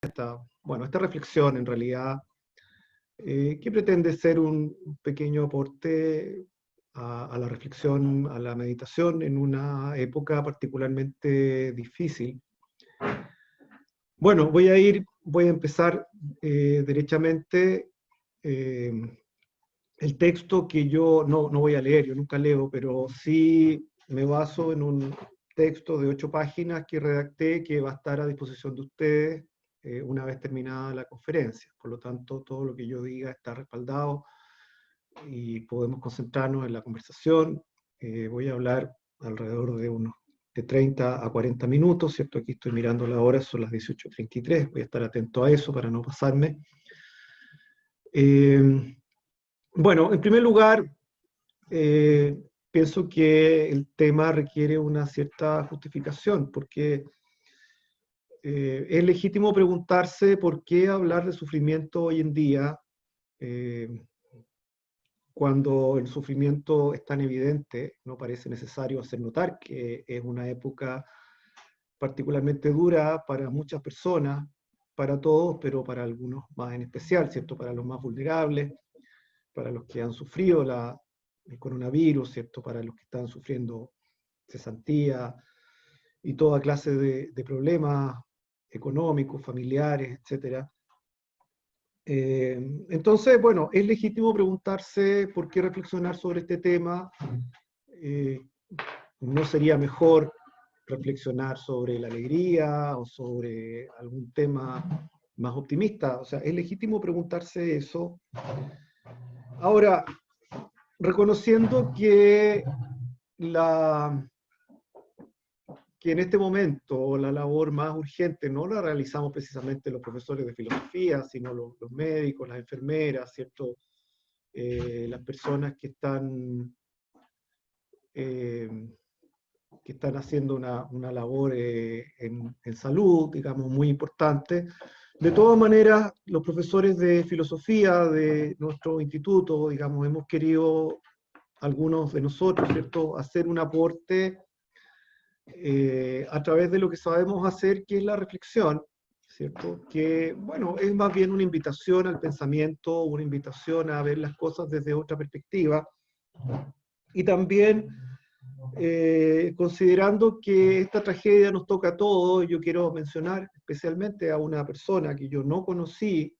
esta reflexión en realidad, que pretende ser un pequeño aporte a la reflexión, a la meditación en una época particularmente difícil. Bueno, voy a empezar derechamente. El texto que yo no voy a leer, yo nunca leo, pero sí me baso en un texto de 8 páginas que redacté, que va a estar a disposición de ustedes una vez terminada la conferencia. Por lo tanto, todo lo que yo diga está respaldado y podemos concentrarnos en la conversación. Voy a hablar alrededor de 30 a 40 minutos, ¿cierto? Aquí estoy mirando la hora, son las 18:33, voy a estar atento a eso para no pasarme. Bueno, en primer lugar, pienso que el tema requiere una cierta justificación, porque es legítimo preguntarse por qué hablar de sufrimiento hoy en día, cuando el sufrimiento es tan evidente. No parece necesario hacer notar que es una época particularmente dura para muchas personas, para todos, pero para algunos más en especial, ¿cierto? Para los más vulnerables, para los que han sufrido el coronavirus, ¿cierto? Para los que están sufriendo cesantía y toda clase de problemas económicos, familiares, etc. Entonces, bueno, es legítimo preguntarse por qué reflexionar sobre este tema. ¿No sería mejor reflexionar sobre la alegría o sobre algún tema más optimista? O sea, es legítimo preguntarse eso. Ahora, reconociendo que en este momento la labor más urgente no la realizamos precisamente los profesores de filosofía, sino los médicos, las enfermeras, ¿cierto? Las personas que están haciendo una labor en salud, digamos, muy importante. De todas maneras, los profesores de filosofía de nuestro instituto, digamos, hemos querido, algunos de nosotros, ¿cierto?, hacer un aporte a través de lo que sabemos hacer, que es la reflexión, ¿cierto? Que, bueno, es más bien una invitación al pensamiento, una invitación a ver las cosas desde otra perspectiva, y también considerando que esta tragedia nos toca a todos. Yo quiero mencionar especialmente a una persona que yo no conocí,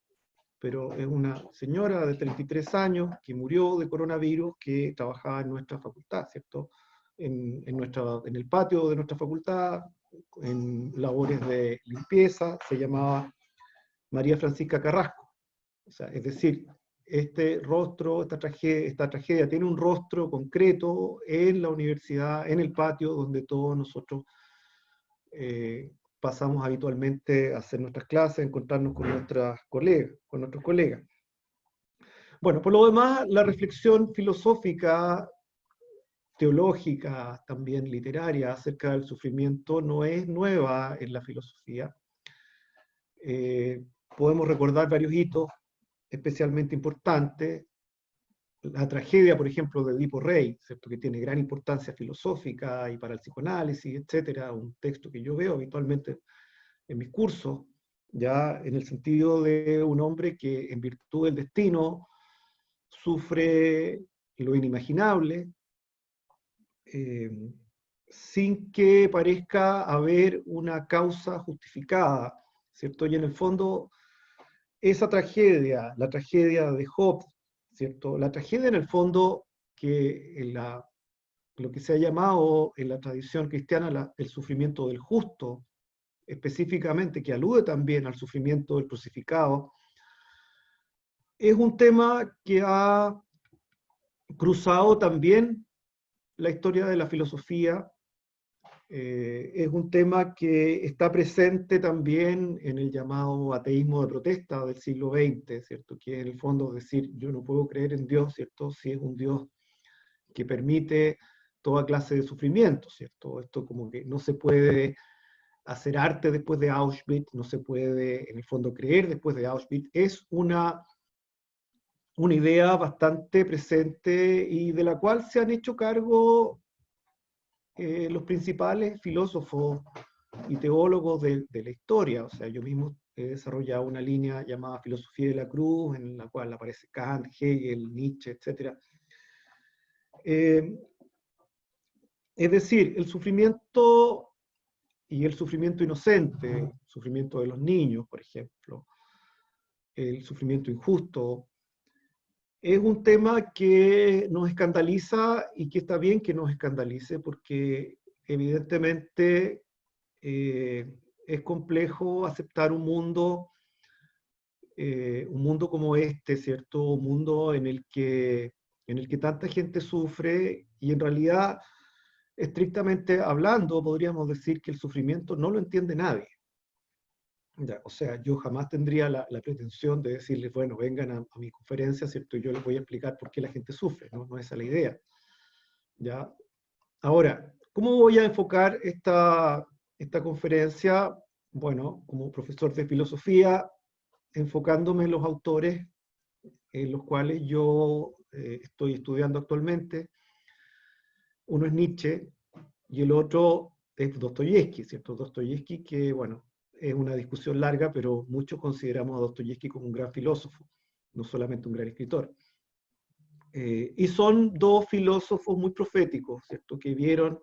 pero es una señora de 33 años que murió de coronavirus, que trabajaba en nuestra facultad, ¿cierto? En el patio de nuestra facultad, en labores de limpieza. Se llamaba María Francisca Carrasco. O sea, es decir, este rostro, esta tragedia tiene un rostro concreto en la universidad, en el patio donde todos nosotros pasamos habitualmente a hacer nuestras clases, a encontrarnos con nuestros colegas. Bueno, por lo demás, la reflexión filosófica, teológica, también literaria, acerca del sufrimiento no es nueva en la filosofía. Podemos recordar varios hitos especialmente importantes. La tragedia, por ejemplo, de Edipo Rey, ¿cierto?, que tiene gran importancia filosófica y para el psicoanálisis, etcétera, un texto que yo veo habitualmente en mis cursos, ya en el sentido de un hombre que en virtud del destino sufre lo inimaginable, sin que parezca haber una causa justificada, ¿cierto? Y en el fondo, esa tragedia, la tragedia de Job, ¿cierto? La tragedia en el fondo, que lo que se ha llamado en la tradición cristiana el sufrimiento del justo, específicamente, que alude también al sufrimiento del crucificado, es un tema que ha cruzado también la historia de la filosofía. Es un tema que está presente también en el llamado ateísmo de protesta del siglo XX, ¿cierto? Que en el fondo es decir, yo no puedo creer en Dios, ¿cierto?, si es un Dios que permite toda clase de sufrimiento, ¿cierto? Esto como que no se puede hacer arte después de Auschwitz, no se puede en el fondo creer después de Auschwitz. Es una idea bastante presente y de la cual se han hecho cargo los principales filósofos y teólogos de la historia. O sea, yo mismo he desarrollado una línea llamada Filosofía de la Cruz, en la cual aparece Kant, Hegel, Nietzsche, etc. Es decir, el sufrimiento y el sufrimiento inocente, el sufrimiento de los niños, por ejemplo, el sufrimiento injusto, es un tema que nos escandaliza y que está bien que nos escandalice porque evidentemente es complejo aceptar un mundo como este, ¿cierto? Un mundo en el que tanta gente sufre y en realidad, estrictamente hablando, podríamos decir que el sufrimiento no lo entiende nadie. Ya, o sea, yo jamás tendría la pretensión de decirles, bueno, vengan a mi conferencia, ¿cierto? Y yo les voy a explicar por qué la gente sufre, ¿no? No es esa la idea. ¿Ya? Ahora, ¿cómo voy a enfocar esta conferencia? Bueno, como profesor de filosofía, enfocándome en los autores en los cuales yo estoy estudiando actualmente. Uno es Nietzsche y el otro es Dostoyevsky, ¿cierto? Dostoyevsky, que, bueno, es una discusión larga, pero muchos consideramos a Dostoyevsky como un gran filósofo, no solamente un gran escritor. Y son dos filósofos muy proféticos, ¿cierto? Que vieron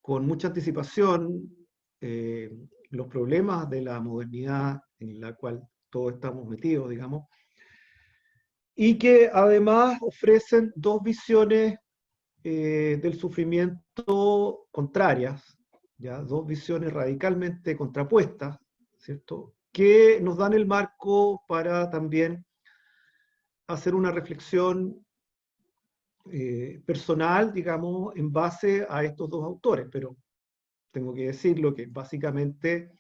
con mucha anticipación los problemas de la modernidad en la cual todos estamos metidos, digamos, y que además ofrecen dos visiones del sufrimiento contrarias, ¿ya? Dos visiones radicalmente contrapuestas, ¿cierto? Que nos dan el marco para también hacer una reflexión personal, digamos, en base a estos dos autores, pero tengo que decirlo que básicamente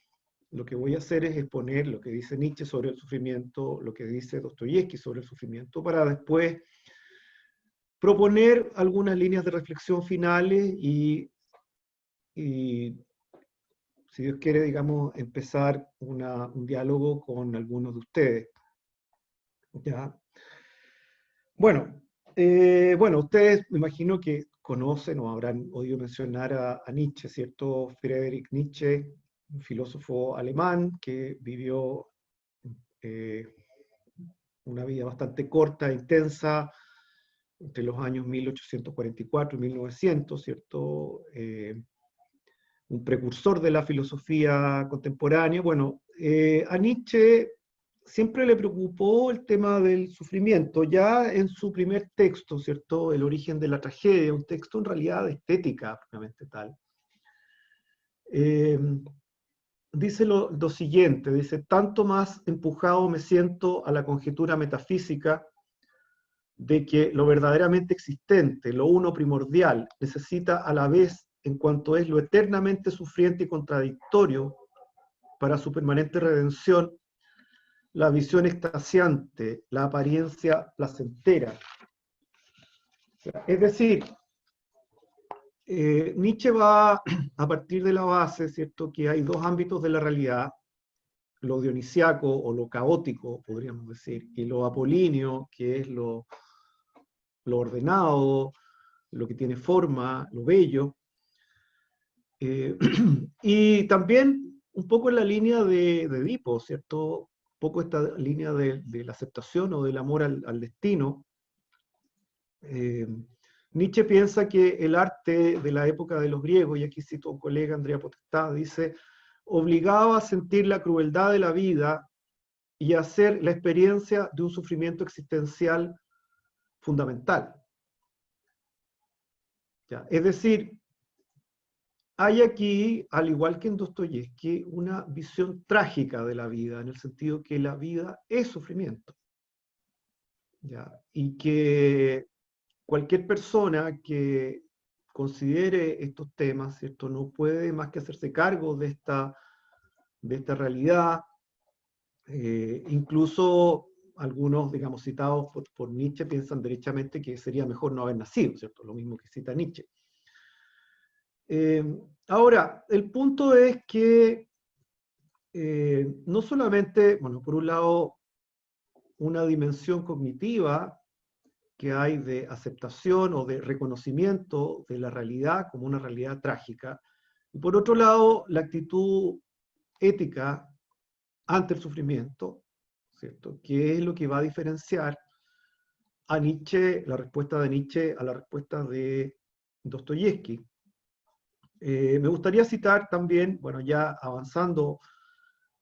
lo que voy a hacer es exponer lo que dice Nietzsche sobre el sufrimiento, lo que dice Dostoyevsky sobre el sufrimiento, para después proponer algunas líneas de reflexión finales y si Dios quiere, digamos, empezar un diálogo con algunos de ustedes. ¿Ya? Bueno, bueno, ustedes me imagino que conocen o habrán oído mencionar a Nietzsche, ¿cierto? Friedrich Nietzsche, un filósofo alemán que vivió eh, una vida bastante corta, intensa, entre los años 1844 y 1900, ¿cierto? Un precursor de la filosofía contemporánea. Bueno, a Nietzsche siempre le preocupó el tema del sufrimiento, ya en su primer texto, ¿cierto? El origen de la tragedia, un texto en realidad de estética, propiamente tal. Dice lo siguiente, dice, tanto más empujado me siento a la conjetura metafísica de que lo verdaderamente existente, lo uno primordial, necesita a la vez, en cuanto es lo eternamente sufriente y contradictorio, para su permanente redención, la visión extasiante, la apariencia placentera. Es decir, Nietzsche va a partir de la base, ¿cierto?, que hay dos ámbitos de la realidad, lo dionisiaco o lo caótico, podríamos decir, y lo apolíneo, que es lo ordenado, lo que tiene forma, lo bello. Y también un poco en la línea de Edipo, ¿cierto? Un poco esta línea de la aceptación o del amor al destino. Nietzsche piensa que el arte de la época de los griegos, y aquí cito a un colega, Andrea Potestà, dice, obligaba a sentir la crueldad de la vida y a hacer la experiencia de un sufrimiento existencial fundamental. ¿Ya? Es decir, hay aquí, al igual que en Dostoyevsky, una visión trágica de la vida, en el sentido que la vida es sufrimiento. ¿Ya? Y que cualquier persona que considere estos temas, ¿cierto?, no puede más que hacerse cargo de esta realidad. Incluso algunos, digamos, citados por Nietzsche piensan derechamente que sería mejor no haber nacido, ¿cierto? Lo mismo que cita Nietzsche. Ahora, el punto es que no solamente, bueno, por un lado, una dimensión cognitiva que hay de aceptación o de reconocimiento de la realidad como una realidad trágica, y por otro lado, la actitud ética ante el sufrimiento, ¿cierto? Que es lo que va a diferenciar a Nietzsche, la respuesta de Nietzsche a la respuesta de Dostoyevsky. Me gustaría citar también, bueno, ya avanzando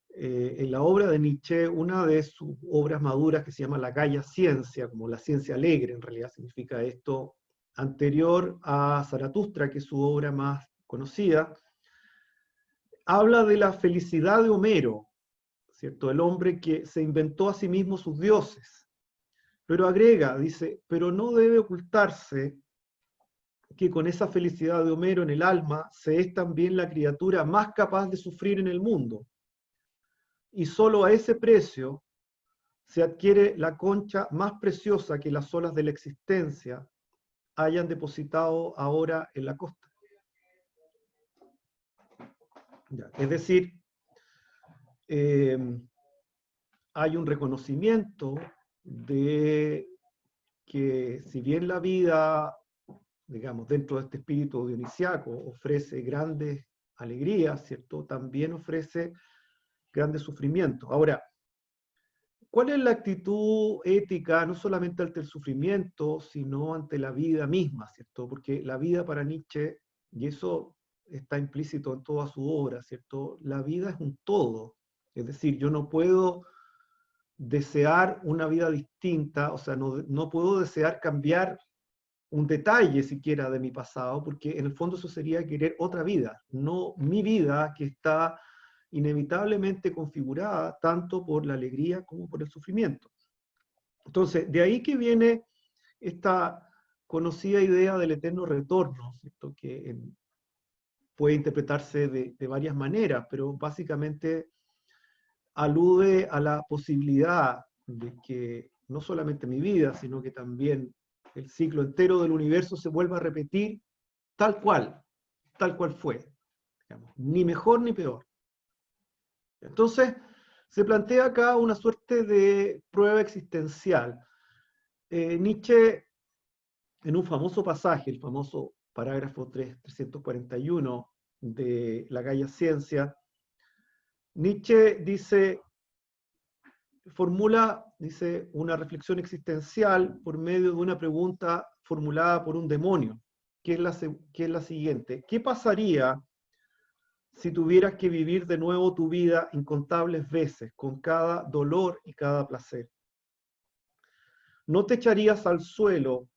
en la obra de Nietzsche, una de sus obras maduras que se llama La Gaia Ciencia, como la ciencia alegre, en realidad significa esto, anterior a Zaratustra, que es su obra más conocida, habla de la felicidad de Homero, ¿cierto? El hombre que se inventó a sí mismo sus dioses. Pero agrega, dice, pero no debe ocultarse que con esa felicidad de Homero en el alma se es también la criatura más capaz de sufrir en el mundo. Y solo a ese precio se adquiere la concha más preciosa que las olas de la existencia hayan depositado ahora en la costa. Ya, es decir, eh, hay un reconocimiento de que si bien la vida, digamos, dentro de este espíritu dionisiaco ofrece grandes alegrías, ¿cierto? También ofrece grandes sufrimientos. Ahora, ¿cuál es la actitud ética, no solamente ante el sufrimiento, sino ante la vida misma, ¿cierto? Porque la vida para Nietzsche, y eso está implícito en toda su obra, ¿cierto? La vida es un todo. Es decir, yo no puedo desear una vida distinta, o sea, no puedo desear cambiar un detalle siquiera de mi pasado, porque en el fondo eso sería querer otra vida, no mi vida que está inevitablemente configurada tanto por la alegría como por el sufrimiento. Entonces, de ahí que viene esta conocida idea del eterno retorno, ¿cierto? Que puede interpretarse de varias maneras, pero básicamente alude a la posibilidad de que no solamente mi vida, sino que también el ciclo entero del universo se vuelva a repetir tal cual fue, digamos, ni mejor ni peor. Entonces, se plantea acá una suerte de prueba existencial. Nietzsche, en un famoso pasaje, el famoso parágrafo 341 de La Gaia Ciencia, Nietzsche dice una reflexión existencial por medio de una pregunta formulada por un demonio, que es la siguiente: ¿qué pasaría si tuvieras que vivir de nuevo tu vida incontables veces, con cada dolor y cada placer? ¿No te echarías al suelo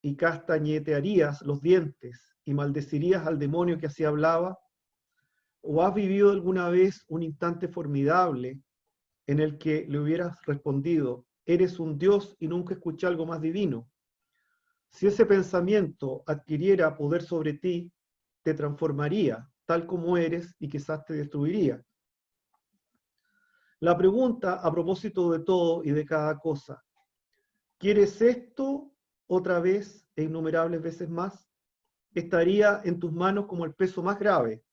y castañetearías los dientes y maldecirías al demonio que así hablaba? ¿O has vivido alguna vez un instante formidable en el que le hubieras respondido: eres un Dios y nunca escuché algo más divino? Si ese pensamiento adquiriera poder sobre ti, te transformaría tal como eres y quizás te destruiría. La pregunta a propósito de todo y de cada cosa: ¿quieres esto otra vez e innumerables veces más? Estaría en tus manos como el peso más grave.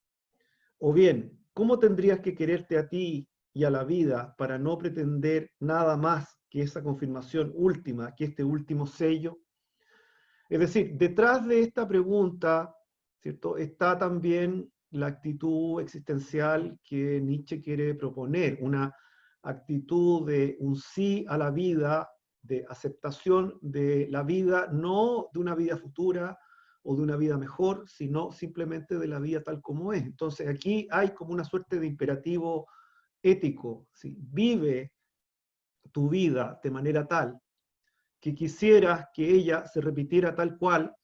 O bien, ¿cómo tendrías que quererte a ti y a la vida para no pretender nada más que esa confirmación última, que este último sello? Es decir, detrás de esta pregunta, ¿cierto?, está también la actitud existencial que Nietzsche quiere proponer, una actitud de un sí a la vida, de aceptación de la vida, no de una vida futura o de una vida mejor, sino simplemente de la vida tal como es. Entonces aquí hay como una suerte de imperativo ético, ¿sí? Vive tu vida de manera tal que quisieras que ella se repitiera tal cual,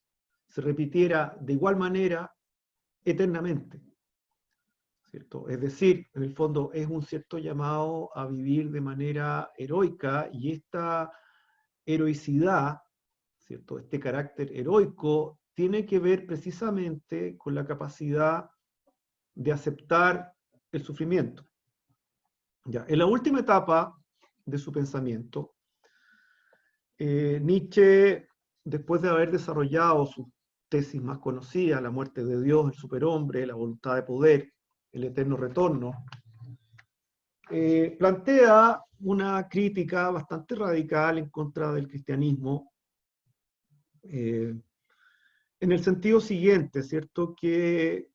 se repitiera de igual manera eternamente, ¿cierto? Es decir, en el fondo es un cierto llamado a vivir de manera heroica, y esta heroicidad, ¿cierto?, este carácter heroico tiene que ver precisamente con la capacidad de aceptar el sufrimiento. Ya, en la última etapa de su pensamiento, Nietzsche, después de haber desarrollado sus tesis más conocidas, la muerte de Dios, el superhombre, la voluntad de poder, el eterno retorno, plantea una crítica bastante radical en contra del cristianismo, en el sentido siguiente, ¿cierto? Que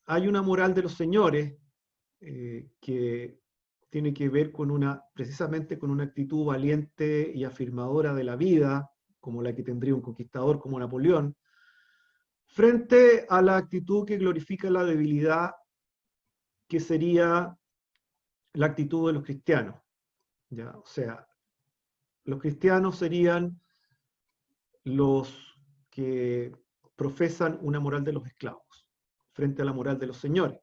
hay una moral de los señores que tiene que ver con precisamente con una actitud valiente y afirmadora de la vida, como la que tendría un conquistador como Napoleón, frente a la actitud que glorifica la debilidad, que sería la actitud de los cristianos. ¿Ya? O sea, los cristianos serían los que profesan una moral de los esclavos frente a la moral de los señores,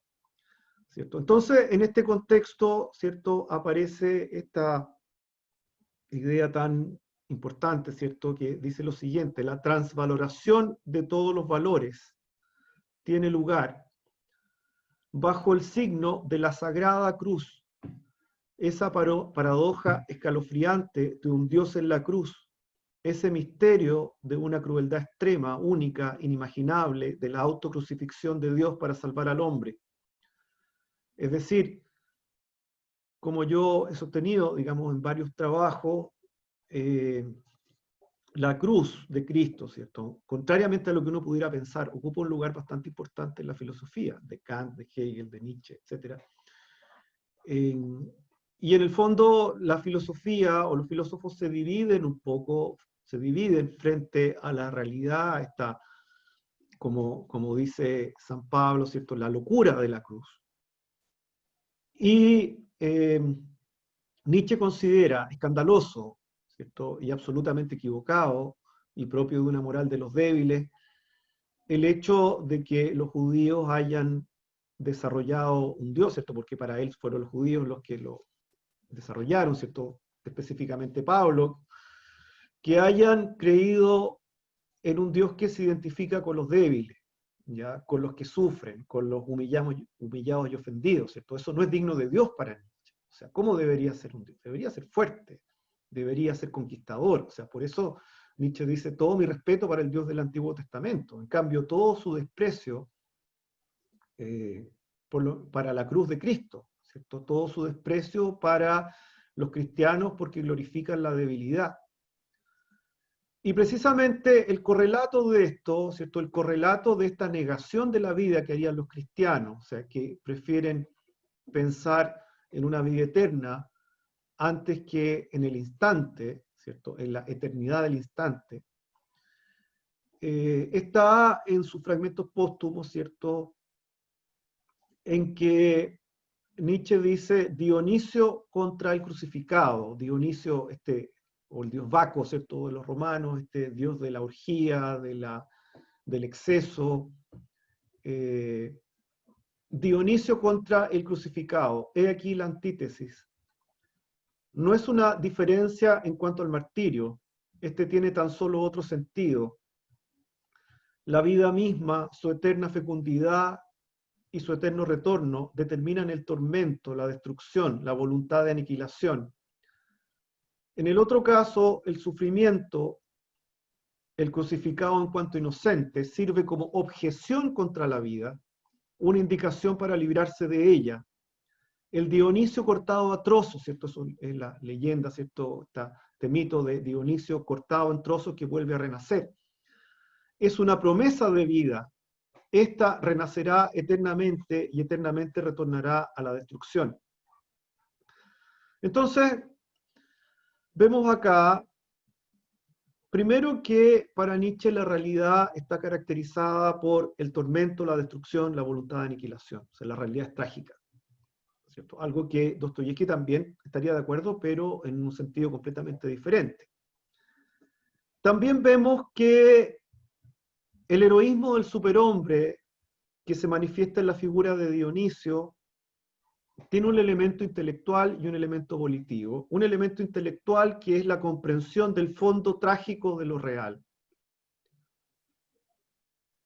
¿cierto? Entonces, en este contexto, ¿cierto?, aparece esta idea tan importante, ¿cierto?, que dice lo siguiente: la transvaloración de todos los valores tiene lugar bajo el signo de la Sagrada Cruz. Esa paradoja escalofriante de un Dios en la cruz, ese misterio de una crueldad extrema, única, inimaginable, de la autocrucifixión de Dios para salvar al hombre. Es decir, como yo he sostenido, digamos, en varios trabajos, la cruz de Cristo, ¿cierto?, contrariamente a lo que uno pudiera pensar, ocupa un lugar bastante importante en la filosofía, de Kant, de Hegel, de Nietzsche, etc. Y en el fondo la filosofía o los filósofos se dividen un poco, se dividen frente a la realidad, esta, como dice San Pablo, ¿cierto?, la locura de la cruz. Y Nietzsche considera escandaloso, ¿cierto?, y absolutamente equivocado, y propio de una moral de los débiles, el hecho de que los judíos hayan desarrollado un Dios, ¿cierto?, porque para él fueron los judíos los que lo desarrollaron, ¿cierto?, específicamente Pablo, que hayan creído en un Dios que se identifica con los débiles, ¿ya?, con los que sufren, con los humillados y ofendidos, ¿cierto? Eso no es digno de Dios para Nietzsche. O sea, ¿cómo debería ser un Dios? Debería ser fuerte, debería ser conquistador. O sea, por eso Nietzsche dice: todo mi respeto para el Dios del Antiguo Testamento. En cambio, todo su desprecio para la cruz de Cristo, ¿cierto? Todo su desprecio para los cristianos porque glorifican la debilidad. Y precisamente el correlato de esto, ¿cierto?, el correlato de esta negación de la vida que harían los cristianos, o sea, que prefieren pensar en una vida eterna antes que en el instante, ¿cierto?, en la eternidad del instante, está en sus fragmentos póstumos, ¿cierto?, en que Nietzsche dice Dionisio contra el crucificado, Dionisio, o el dios Baco, ¿cierto?, de los romanos, dios de la orgía, del exceso, Dionisio contra el crucificado. He aquí la antítesis. No es una diferencia en cuanto al martirio, tiene tan solo otro sentido. La vida misma, su eterna fecundidad y su eterno retorno determinan el tormento, la destrucción, la voluntad de aniquilación. En el otro caso, el sufrimiento, el crucificado en cuanto inocente, sirve como objeción contra la vida, una indicación para librarse de ella. El Dionisio cortado a trozos, ¿cierto? Eso es la leyenda, ¿cierto? Este mito de Dionisio cortado en trozos que vuelve a renacer. Es una promesa de vida. Esta renacerá eternamente y eternamente retornará a la destrucción. Entonces, vemos acá, primero, que para Nietzsche la realidad está caracterizada por el tormento, la destrucción, la voluntad de aniquilación. O sea, la realidad es trágica, ¿cierto? Algo que Dostoyevsky también estaría de acuerdo, pero en un sentido completamente diferente. También vemos que el heroísmo del superhombre que se manifiesta en la figura de Dionisio tiene un elemento intelectual y un elemento volitivo. Un elemento intelectual que es la comprensión del fondo trágico de lo real.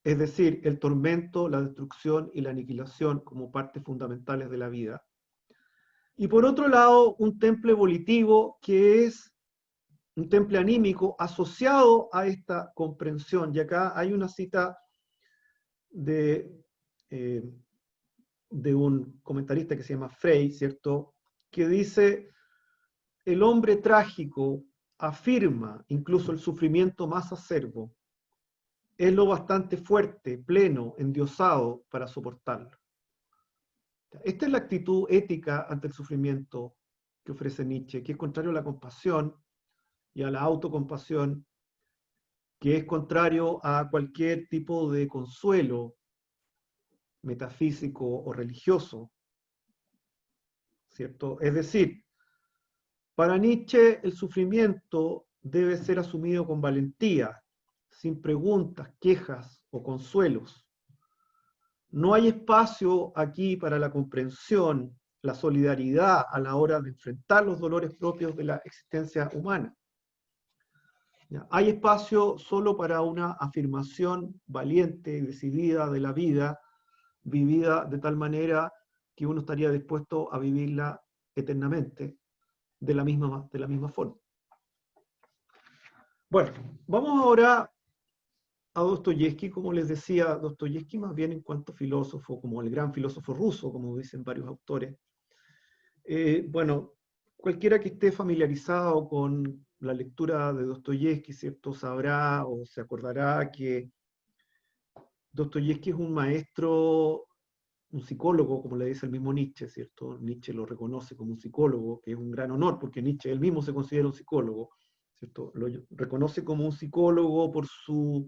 Es decir, el tormento, la destrucción y la aniquilación como partes fundamentales de la vida. Y por otro lado, un temple volitivo que es un temple anímico asociado a esta comprensión. Y acá hay una cita de un comentarista que se llama Frey, ¿cierto?, que dice: el hombre trágico afirma incluso el sufrimiento más acerbo. Es lo bastante fuerte, pleno, endiosado para soportarlo. Esta es la actitud ética ante el sufrimiento que ofrece Nietzsche, que es contrario a la compasión y a la autocompasión, que es contrario a cualquier tipo de consuelo metafísico o religioso, ¿cierto? Es decir, para Nietzsche el sufrimiento debe ser asumido con valentía, sin preguntas, quejas o consuelos. No hay espacio aquí para la comprensión, la solidaridad a la hora de enfrentar los dolores propios de la existencia humana. ¿Ya? Hay espacio solo para una afirmación valiente y decidida de la vida, vivida de tal manera que uno estaría dispuesto a vivirla eternamente de la misma forma. Bueno, vamos ahora a Dostoyevsky. Como les decía, Dostoyevsky más bien en cuanto filósofo, como el gran filósofo ruso, como dicen varios autores. Bueno, cualquiera que esté familiarizado con la lectura de Dostoyevsky, ¿cierto?, sabrá o se acordará que Dostoyevsky es un maestro, un psicólogo, como le dice el mismo Nietzsche, ¿cierto? Nietzsche lo reconoce como un psicólogo, que es un gran honor, porque Nietzsche él mismo se considera un psicólogo, ¿cierto? Lo reconoce como un psicólogo por su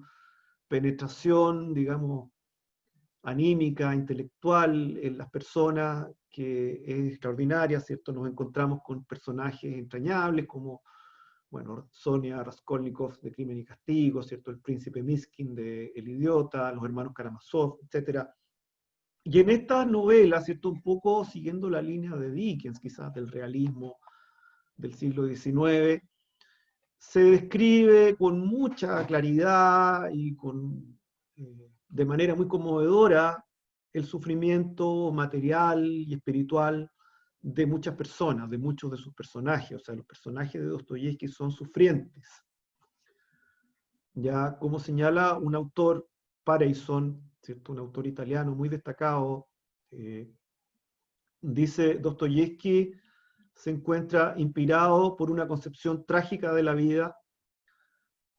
penetración, digamos, anímica, intelectual en las personas, que es extraordinaria, ¿cierto? Nos encontramos con personajes entrañables como, bueno, Sonia Raskolnikov de Crimen y Castigo, ¿cierto? El príncipe Miskin de El Idiota, los hermanos Karamazov, etc. Y en estas novelas, ¿cierto? Un poco siguiendo la línea de Dickens, quizás del realismo del siglo XIX, se describe con mucha claridad y de manera muy conmovedora el sufrimiento material y espiritual de muchas personas, de muchos de sus personajes. O sea, los personajes de Dostoyevsky son sufrientes. Ya como señala un autor, Pareison, ¿cierto?, un autor italiano muy destacado, dice: Dostoyevsky se encuentra inspirado por una concepción trágica de la vida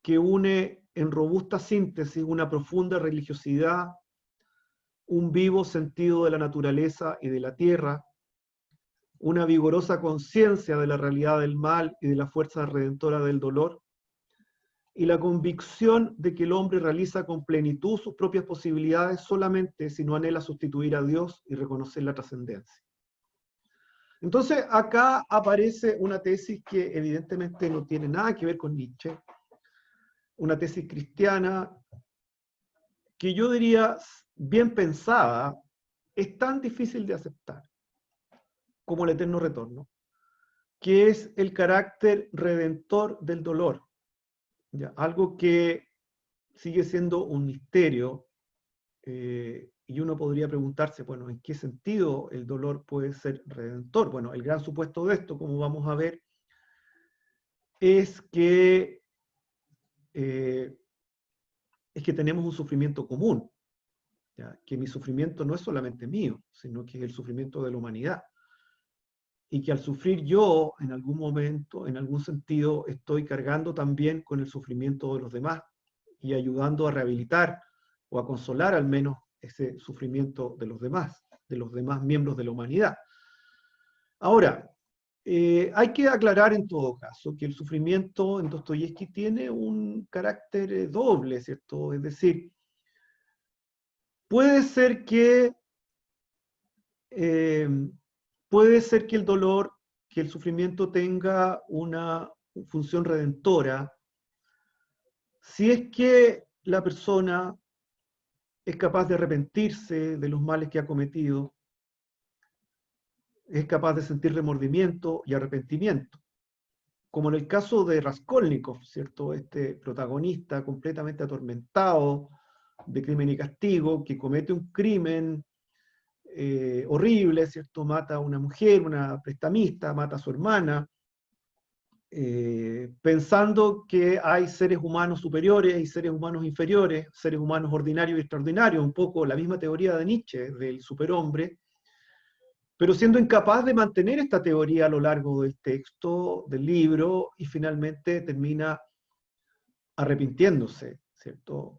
que une en robusta síntesis una profunda religiosidad, un vivo sentido de la naturaleza y de la tierra, una vigorosa conciencia de la realidad del mal y de la fuerza redentora del dolor, y la convicción de que el hombre realiza con plenitud sus propias posibilidades solamente si no anhela sustituir a Dios y reconocer la trascendencia. Entonces, acá aparece una tesis que evidentemente no tiene nada que ver con Nietzsche, una tesis cristiana que yo diría, bien pensada, es tan difícil de aceptar como el eterno retorno, que es el carácter redentor del dolor. ¿Ya? Algo que sigue siendo un misterio, y uno podría preguntarse, bueno, ¿en qué sentido el dolor puede ser redentor? Bueno, el gran supuesto de esto, como vamos a ver, es que, eh, tenemos un sufrimiento común, ¿ya? Que mi sufrimiento no es solamente mío, sino que es el sufrimiento de la humanidad. Y que al sufrir yo, en algún momento, en algún sentido, estoy cargando también con el sufrimiento de los demás y ayudando a rehabilitar o a consolar al menos ese sufrimiento de los demás miembros de la humanidad. Ahora, hay que aclarar en todo caso que el sufrimiento en Dostoyevsky tiene un carácter doble, ¿cierto? Es decir, puede ser que eh, el dolor, que el sufrimiento tenga una función redentora, si es que la persona es capaz de arrepentirse de los males que ha cometido, es capaz de sentir remordimiento y arrepentimiento. Como en el caso de Raskolnikov, ¿cierto? Este protagonista completamente atormentado de Crimen y Castigo, que comete un crimen horrible, ¿cierto? Mata a una mujer, una prestamista, mata a su hermana, pensando que hay seres humanos superiores y seres humanos inferiores, seres humanos ordinarios y extraordinarios, un poco la misma teoría de Nietzsche, del superhombre, pero siendo incapaz de mantener esta teoría a lo largo del texto, del libro, y finalmente termina arrepintiéndose, ¿cierto?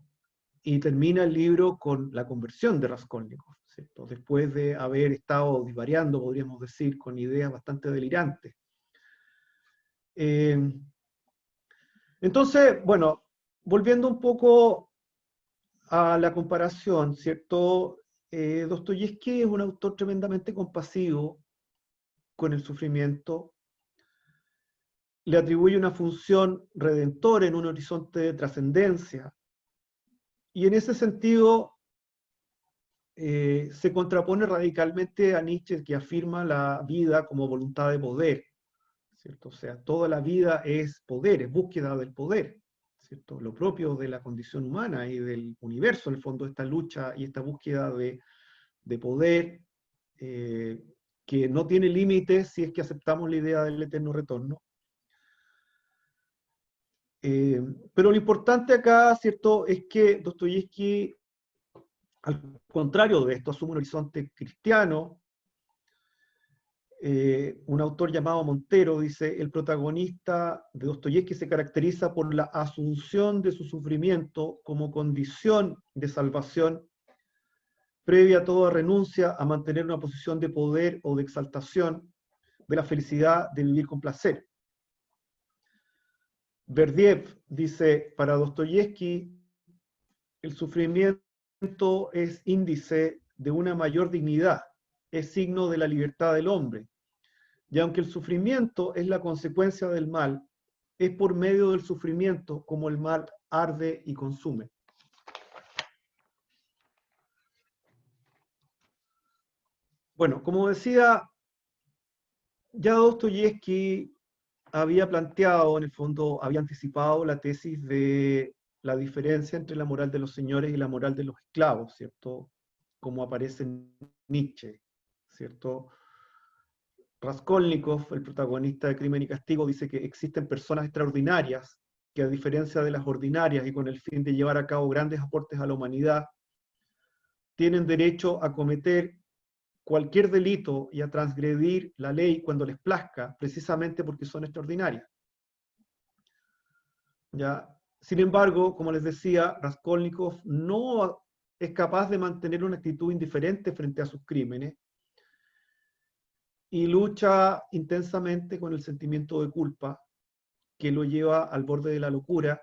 Y termina el libro con la conversión de Raskolnikov, ¿cierto? Después de haber estado divariando, podríamos decir, con ideas bastante delirantes. Entonces, bueno, volviendo un poco a la comparación, ¿cierto? Dostoyevski es un autor tremendamente compasivo con el sufrimiento, le atribuye una función redentora en un horizonte de trascendencia, y en ese sentido se contrapone radicalmente a Nietzsche, que afirma la vida como voluntad de poder, ¿cierto? O sea, toda la vida es poder, es búsqueda del poder, ¿cierto? Lo propio de la condición humana y del universo, en el fondo, esta lucha y esta búsqueda de poder que no tiene límites si es que aceptamos la idea del eterno retorno. Pero lo importante acá, ¿cierto?, es que Dostoyevski, al contrario de esto, asume un horizonte cristiano. Un autor llamado Montero dice: el protagonista de Dostoyevski se caracteriza por la asunción de su sufrimiento como condición de salvación previa a toda renuncia a mantener una posición de poder o de exaltación, de la felicidad de vivir con placer. Berdiev dice: para Dostoyevski, el sufrimiento es índice de una mayor dignidad, es signo de la libertad del hombre. Y aunque el sufrimiento es la consecuencia del mal, es por medio del sufrimiento como el mal arde y consume. Bueno, como decía, ya Dostoyevski había planteado, en el fondo, había anticipado la tesis de la diferencia entre la moral de los señores y la moral de los esclavos, ¿cierto? Como aparece en Nietzsche, ¿cierto? Raskolnikov, el protagonista de Crimen y Castigo, dice que existen personas extraordinarias que, a diferencia de las ordinarias y con el fin de llevar a cabo grandes aportes a la humanidad, tienen derecho a cometer cualquier delito y a transgredir la ley cuando les plazca, precisamente porque son extraordinarias. ¿Ya? Sin embargo, como les decía, Raskolnikov no es capaz de mantener una actitud indiferente frente a sus crímenes y lucha intensamente con el sentimiento de culpa que lo lleva al borde de la locura.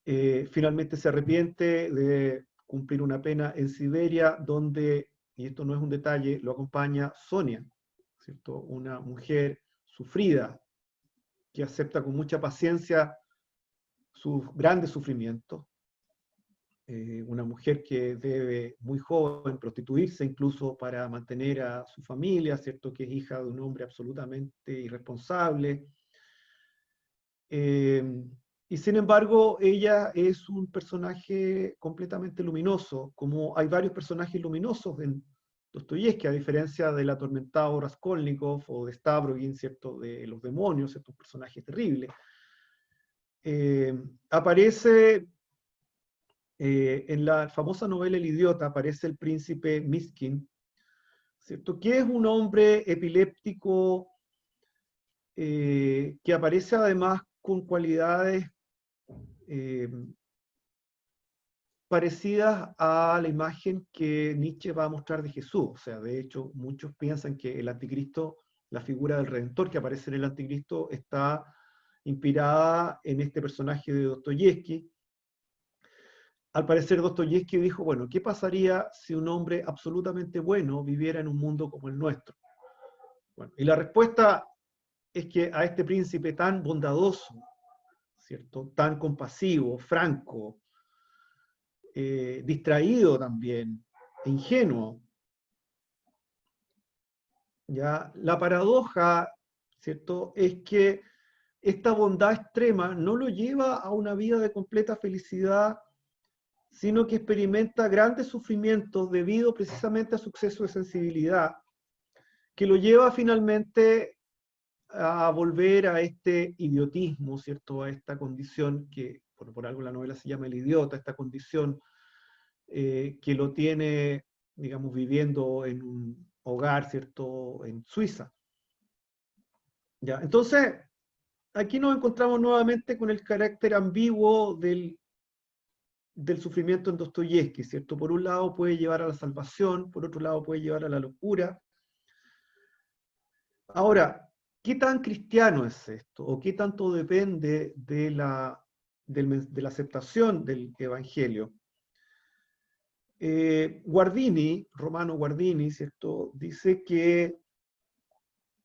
Finalmente se arrepiente de cumplir una pena en Siberia, donde, y esto no es un detalle, lo acompaña Sonia, ¿cierto? Una mujer sufrida que acepta con mucha paciencia sus grandes sufrimientos. Una mujer que debe, muy joven, prostituirse incluso para mantener a su familia, ¿cierto? Que es hija de un hombre absolutamente irresponsable. Y sin embargo, ella es un personaje completamente luminoso, como hay varios personajes luminosos en Dostoyevski, a diferencia del atormentado Raskolnikov o de Stavrogin, ¿cierto? De los demonios, estos personajes terribles. Aparece en la famosa novela El idiota, aparece el príncipe Miskin, ¿cierto? Que es un hombre epiléptico que aparece además con cualidades parecidas a la imagen que Nietzsche va a mostrar de Jesús. O sea, de hecho, muchos piensan que el anticristo, la figura del redentor que aparece en el anticristo, está inspirada en este personaje de Dostoyevski. Al parecer, Dostoyevski dijo: bueno, ¿qué pasaría si un hombre absolutamente bueno viviera en un mundo como el nuestro? Bueno, y la respuesta es que a este príncipe tan bondadoso, ¿cierto? Tan compasivo, franco, distraído también, ingenuo, ¿ya? La paradoja, ¿cierto?, es que esta bondad extrema no lo lleva a una vida de completa felicidad, sino que experimenta grandes sufrimientos debido precisamente a su exceso de sensibilidad, que lo lleva finalmente a volver a este idiotismo, ¿cierto?, a esta condición que, por algo la novela se llama El idiota, esta condición que lo tiene, digamos, viviendo en un hogar, ¿cierto?, en Suiza. ¿Ya? Entonces, aquí nos encontramos nuevamente con el carácter ambiguo del del sufrimiento en Dostoyevsky, ¿cierto? Por un lado puede llevar a la salvación, por otro lado puede llevar a la locura. Ahora, ¿qué tan cristiano es esto? ¿O qué tanto depende de la aceptación del Evangelio? Romano Guardini, ¿cierto? Dice que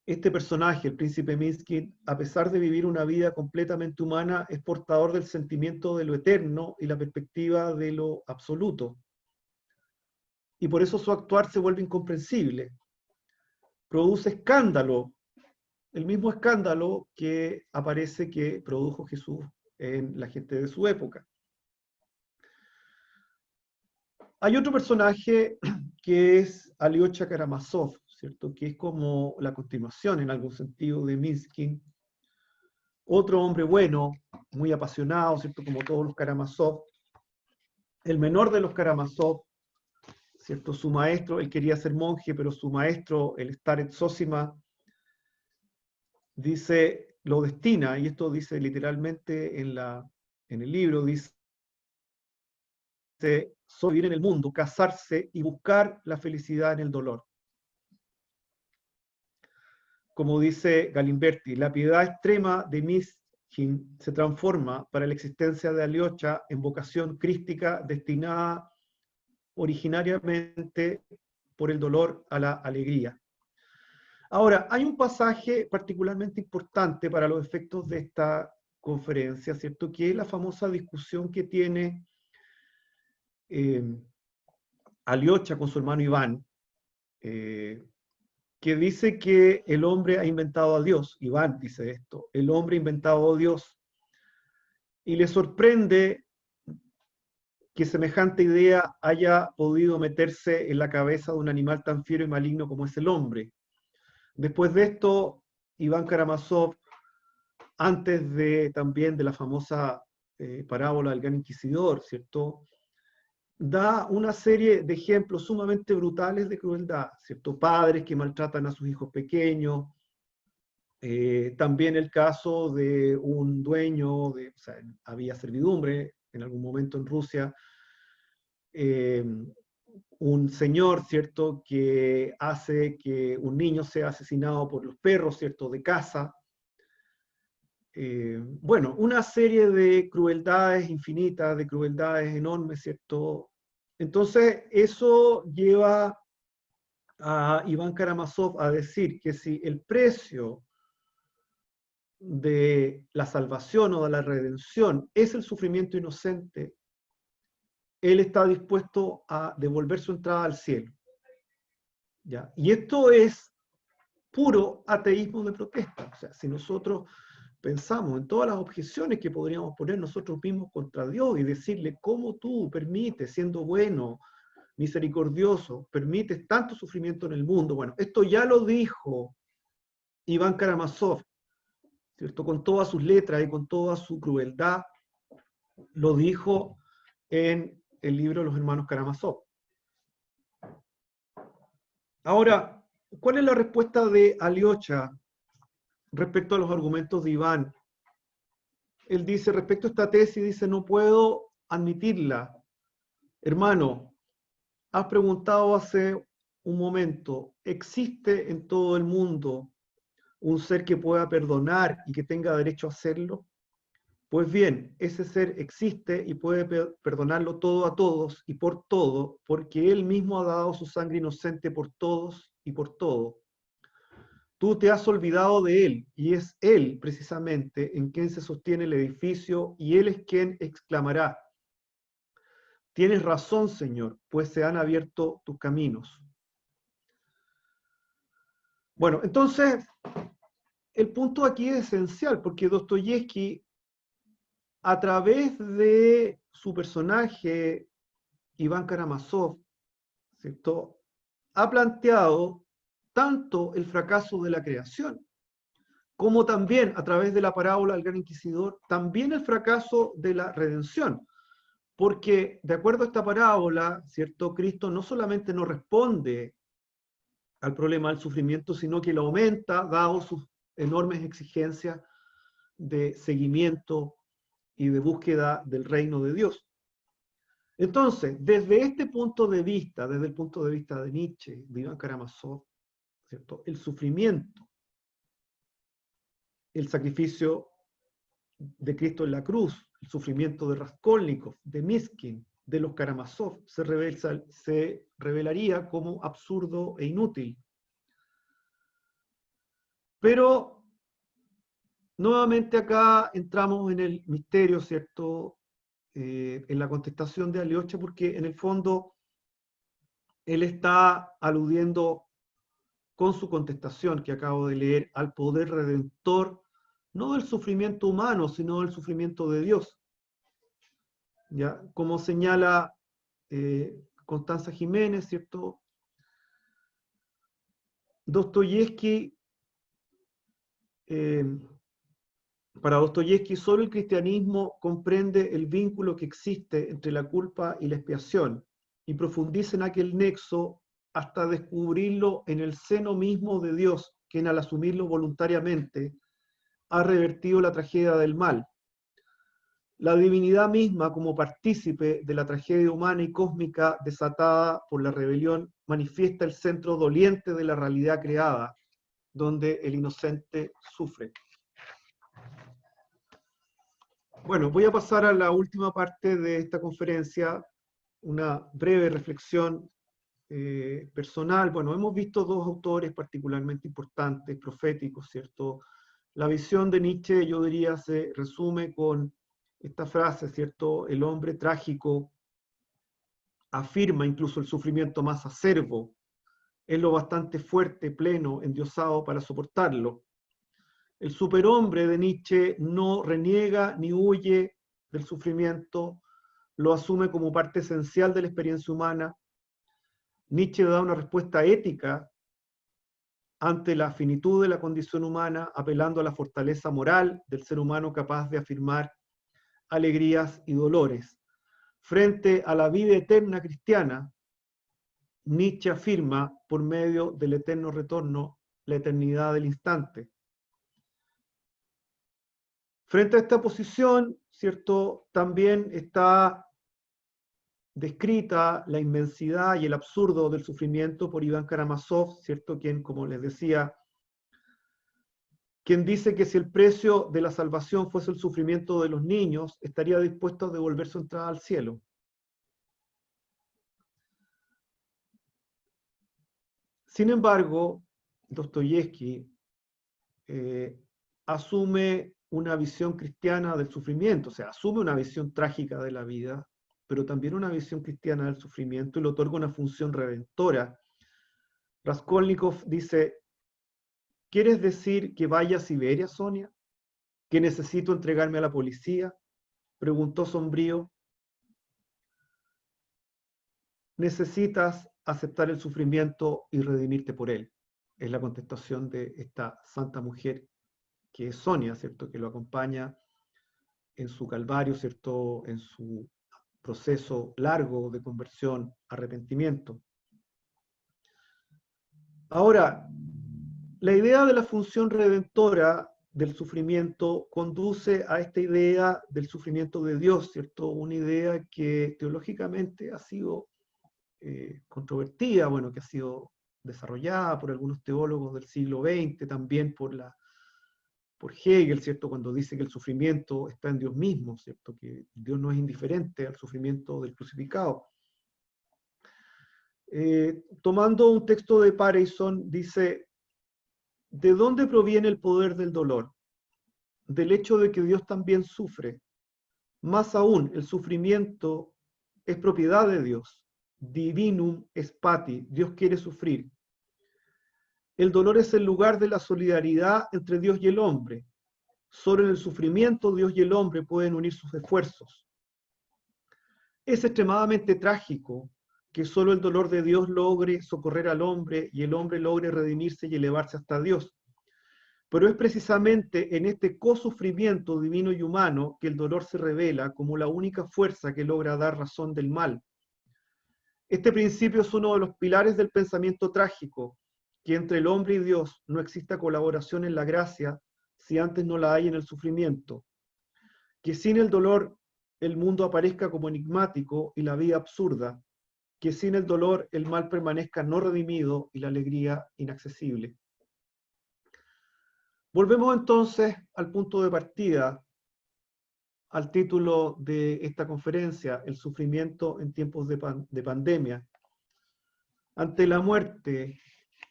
este personaje, el príncipe Minsky, a pesar de vivir una vida completamente humana, es portador del sentimiento de lo eterno y la perspectiva de lo absoluto. Y por eso su actuar se vuelve incomprensible. Produce escándalo, el mismo escándalo que aparece que produjo Jesús en la gente de su época. Hay otro personaje que es Alyosha Karamazov, ¿cierto? Que es como la continuación en algún sentido de Minsky. Otro hombre bueno, muy apasionado, ¿cierto? Como todos los Karamazov. El menor de los Karamazov, ¿cierto? Su maestro, él quería ser monje, pero su maestro, el Starets Zosima, dice, lo destina, y esto dice literalmente en el libro, dice, solo vivir en el mundo, casarse y buscar la felicidad en el dolor. Como dice Galimberti, la piedad extrema de Miskin se transforma para la existencia de Alyosha en vocación crística destinada originariamente por el dolor a la alegría. Ahora, hay un pasaje particularmente importante para los efectos de esta conferencia, ¿cierto? Que es la famosa discusión que tiene Alyosha con su hermano Iván, que dice que el hombre ha inventado a Dios. Iván dice esto, el hombre ha inventado a Dios. Y le sorprende que semejante idea haya podido meterse en la cabeza de un animal tan fiero y maligno como es el hombre. Después de esto, Iván Karamazov, antes también de la famosa parábola del gran inquisidor, ¿cierto?, da una serie de ejemplos sumamente brutales de crueldad, ¿cierto? Padres que maltratan a sus hijos pequeños, también el caso de un dueño, o sea, había servidumbre en algún momento en Rusia, un señor, ¿cierto?, que hace que un niño sea asesinado por los perros, ¿cierto?, de caza. Bueno, una serie de crueldades infinitas, de crueldades enormes, ¿cierto? Entonces, eso lleva a Iván Karamazov a decir que si el precio de la salvación o de la redención es el sufrimiento inocente, él está dispuesto a devolver su entrada al cielo. ¿Ya? Y esto es puro ateísmo de protesta. O sea, si nosotros pensamos en todas las objeciones que podríamos poner nosotros mismos contra Dios y decirle cómo tú permites, siendo bueno, misericordioso, permites tanto sufrimiento en el mundo. Bueno, esto ya lo dijo Iván Karamazov, ¿cierto? Con todas sus letras y con toda su crueldad, lo dijo en el libro de los hermanos Karamazov. Ahora, ¿cuál es la respuesta de Alyosha respecto a los argumentos de Iván? Él dice, respecto a esta tesis, dice, no puedo admitirla. Hermano, has preguntado hace un momento, ¿existe en todo el mundo un ser que pueda perdonar y que tenga derecho a hacerlo? Pues bien, ese ser existe y puede perdonarlo todo a todos y por todo, porque Él mismo ha dado su sangre inocente por todos y por todo. Tú te has olvidado de Él, y es Él precisamente en quien se sostiene el edificio, y Él es quien exclamará, tienes razón, Señor, pues se han abierto tus caminos. Bueno, entonces, el punto aquí es esencial, porque Dostoyevsky, a través de su personaje, Iván Karamazov, ¿cierto?, ha planteado tanto el fracaso de la creación, como también, a través de la parábola del Gran Inquisidor, también el fracaso de la redención. Porque, de acuerdo a esta parábola, ¿cierto?, Cristo no solamente no responde al problema del sufrimiento, sino que lo aumenta, dado sus enormes exigencias de seguimiento y de búsqueda del reino de Dios. Entonces, desde este punto de vista, desde el punto de vista de Nietzsche, de Iván Karamazov, ¿cierto? El sufrimiento, el sacrificio de Cristo en la cruz, el sufrimiento de Raskolnikov, de Miskin, de los Karamazov, se revelaría como absurdo e inútil. Pero, nuevamente acá entramos en el misterio, ¿cierto? En la contestación de Aliocha, porque en el fondo él está aludiendo con su contestación que acabo de leer al poder redentor, no del sufrimiento humano, sino del sufrimiento de Dios. ¿Ya? Como señala Constanza Jiménez, ¿cierto? Dostoyevsky, para Dostoyevsky, solo el cristianismo comprende el vínculo que existe entre la culpa y la expiación y profundiza en aquel nexo hasta descubrirlo en el seno mismo de Dios, quien al asumirlo voluntariamente ha revertido la tragedia del mal. La divinidad misma, como partícipe de la tragedia humana y cósmica desatada por la rebelión, manifiesta el centro doliente de la realidad creada, donde el inocente sufre. Bueno, voy a pasar a la última parte de esta conferencia, una breve reflexión personal. Bueno, hemos visto dos autores particularmente importantes, proféticos, ¿cierto? La visión de Nietzsche, yo diría, se resume con esta frase, ¿cierto? El hombre trágico afirma incluso el sufrimiento más acerbo, es lo bastante fuerte, pleno, endiosado para soportarlo. El superhombre de Nietzsche no reniega ni huye del sufrimiento, lo asume como parte esencial de la experiencia humana. Nietzsche da una respuesta ética ante la finitud de la condición humana, apelando a la fortaleza moral del ser humano capaz de afirmar alegrías y dolores. Frente a la vida eterna cristiana, Nietzsche afirma, por medio del eterno retorno, la eternidad del instante. Frente a esta posición, ¿cierto? También está descrita la inmensidad y el absurdo del sufrimiento por Iván Karamazov, ¿cierto? Quien, como les decía, quien dice que si el precio de la salvación fuese el sufrimiento de los niños, estaría dispuesto a devolver su entrada al cielo. Sin embargo, Dostoyevsky asume una visión cristiana del sufrimiento, o sea, asume una visión trágica de la vida, pero también una visión cristiana del sufrimiento y le otorga una función redentora. Raskolnikov dice, ¿quieres decir que vaya a Siberia, Sonia? ¿Que necesito entregarme a la policía? Preguntó sombrío. Necesitas aceptar el sufrimiento y redimirte por él. Es la contestación de esta santa mujer que es Sonia, ¿cierto? Que lo acompaña en su calvario, ¿cierto? En su proceso largo de conversión, arrepentimiento. Ahora, la idea de la función redentora del sufrimiento conduce a esta idea del sufrimiento de Dios, ¿cierto? Una idea que teológicamente ha sido controvertida, bueno, que ha sido desarrollada por algunos teólogos del siglo XX, también por Hegel, ¿cierto? Cuando dice que el sufrimiento está en Dios mismo, ¿cierto? Que Dios no es indiferente al sufrimiento del crucificado. Tomando un texto de Pareyson, dice, ¿de dónde proviene el poder del dolor? Del hecho de que Dios también sufre. Más aún, el sufrimiento es propiedad de Dios. Divinum est pati, Dios quiere sufrir. El dolor es el lugar de la solidaridad entre Dios y el hombre. Solo en el sufrimiento Dios y el hombre pueden unir sus esfuerzos. Es extremadamente trágico que solo el dolor de Dios logre socorrer al hombre y el hombre logre redimirse y elevarse hasta Dios. Pero es precisamente en este cosufrimiento divino y humano que el dolor se revela como la única fuerza que logra dar razón del mal. Este principio es uno de los pilares del pensamiento trágico, que entre el hombre y Dios no exista colaboración en la gracia si antes no la hay en el sufrimiento, que sin el dolor el mundo aparezca como enigmático y la vida absurda, que sin el dolor el mal permanezca no redimido y la alegría inaccesible. Volvemos entonces al punto de partida, al título de esta conferencia, el sufrimiento en tiempos de pandemia. Ante la muerte,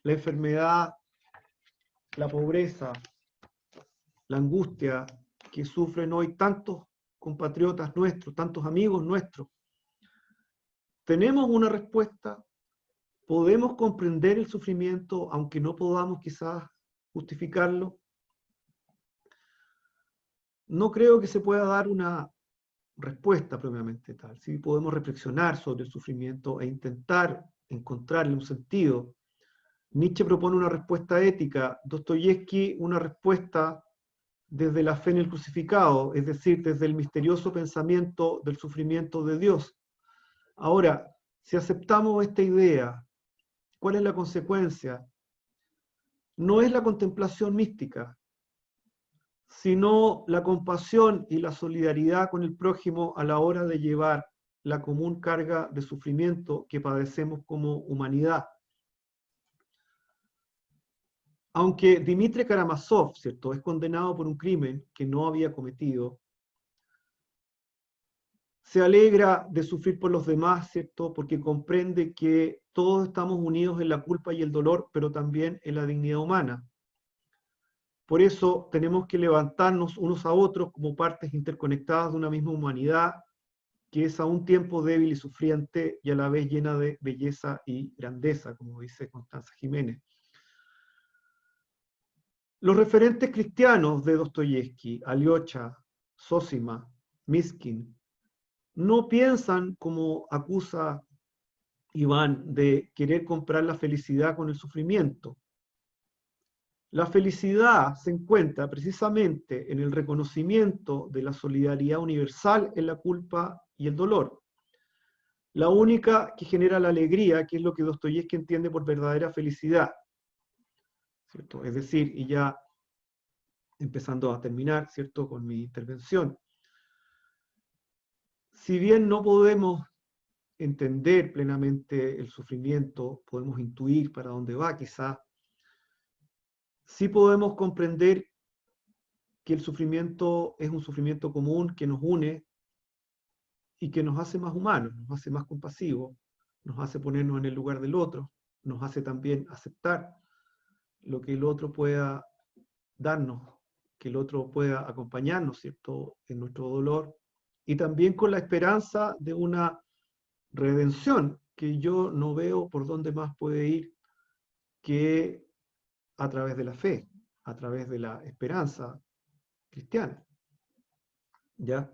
la enfermedad, la pobreza, la angustia que sufren hoy tantos compatriotas nuestros, tantos amigos nuestros, ¿tenemos una respuesta? ¿Podemos comprender el sufrimiento aunque no podamos quizás justificarlo? No creo que se pueda dar una respuesta propiamente tal. Sí podemos reflexionar sobre el sufrimiento e intentar encontrarle un sentido. Nietzsche propone una respuesta ética, Dostoyevsky una respuesta desde la fe en el crucificado, es decir, desde el misterioso pensamiento del sufrimiento de Dios. Ahora, si aceptamos esta idea, ¿cuál es la consecuencia? No es la contemplación mística, sino la compasión y la solidaridad con el prójimo a la hora de llevar la común carga de sufrimiento que padecemos como humanidad. Aunque Dmitry Karamazov, ¿cierto?, es condenado por un crimen que no había cometido, se alegra de sufrir por los demás, ¿cierto?, porque comprende que todos estamos unidos en la culpa y el dolor, pero también en la dignidad humana. Por eso tenemos que levantarnos unos a otros como partes interconectadas de una misma humanidad que es a un tiempo débil y sufriente y a la vez llena de belleza y grandeza, como dice Constanza Jiménez. Los referentes cristianos de Dostoyevsky, Alyosha, Zosima, Miskin, no piensan, como acusa Iván, de querer comprar la felicidad con el sufrimiento. La felicidad se encuentra precisamente en el reconocimiento de la solidaridad universal en la culpa y el dolor. La única que genera la alegría, que es lo que Dostoyevsky entiende por verdadera felicidad, ¿cierto? Es decir, y ya empezando a terminar, ¿cierto?, con mi intervención. Si bien no podemos entender plenamente el sufrimiento, podemos intuir para dónde va quizás, sí podemos comprender que el sufrimiento es un sufrimiento común que nos une y que nos hace más humanos, nos hace más compasivos, nos hace ponernos en el lugar del otro, nos hace también aceptar lo que el otro pueda darnos, que el otro pueda acompañarnos, ¿cierto?, en nuestro dolor, y también con la esperanza de una redención que yo no veo por dónde más puede ir que a través de la fe, a través de la esperanza cristiana. ¿Ya?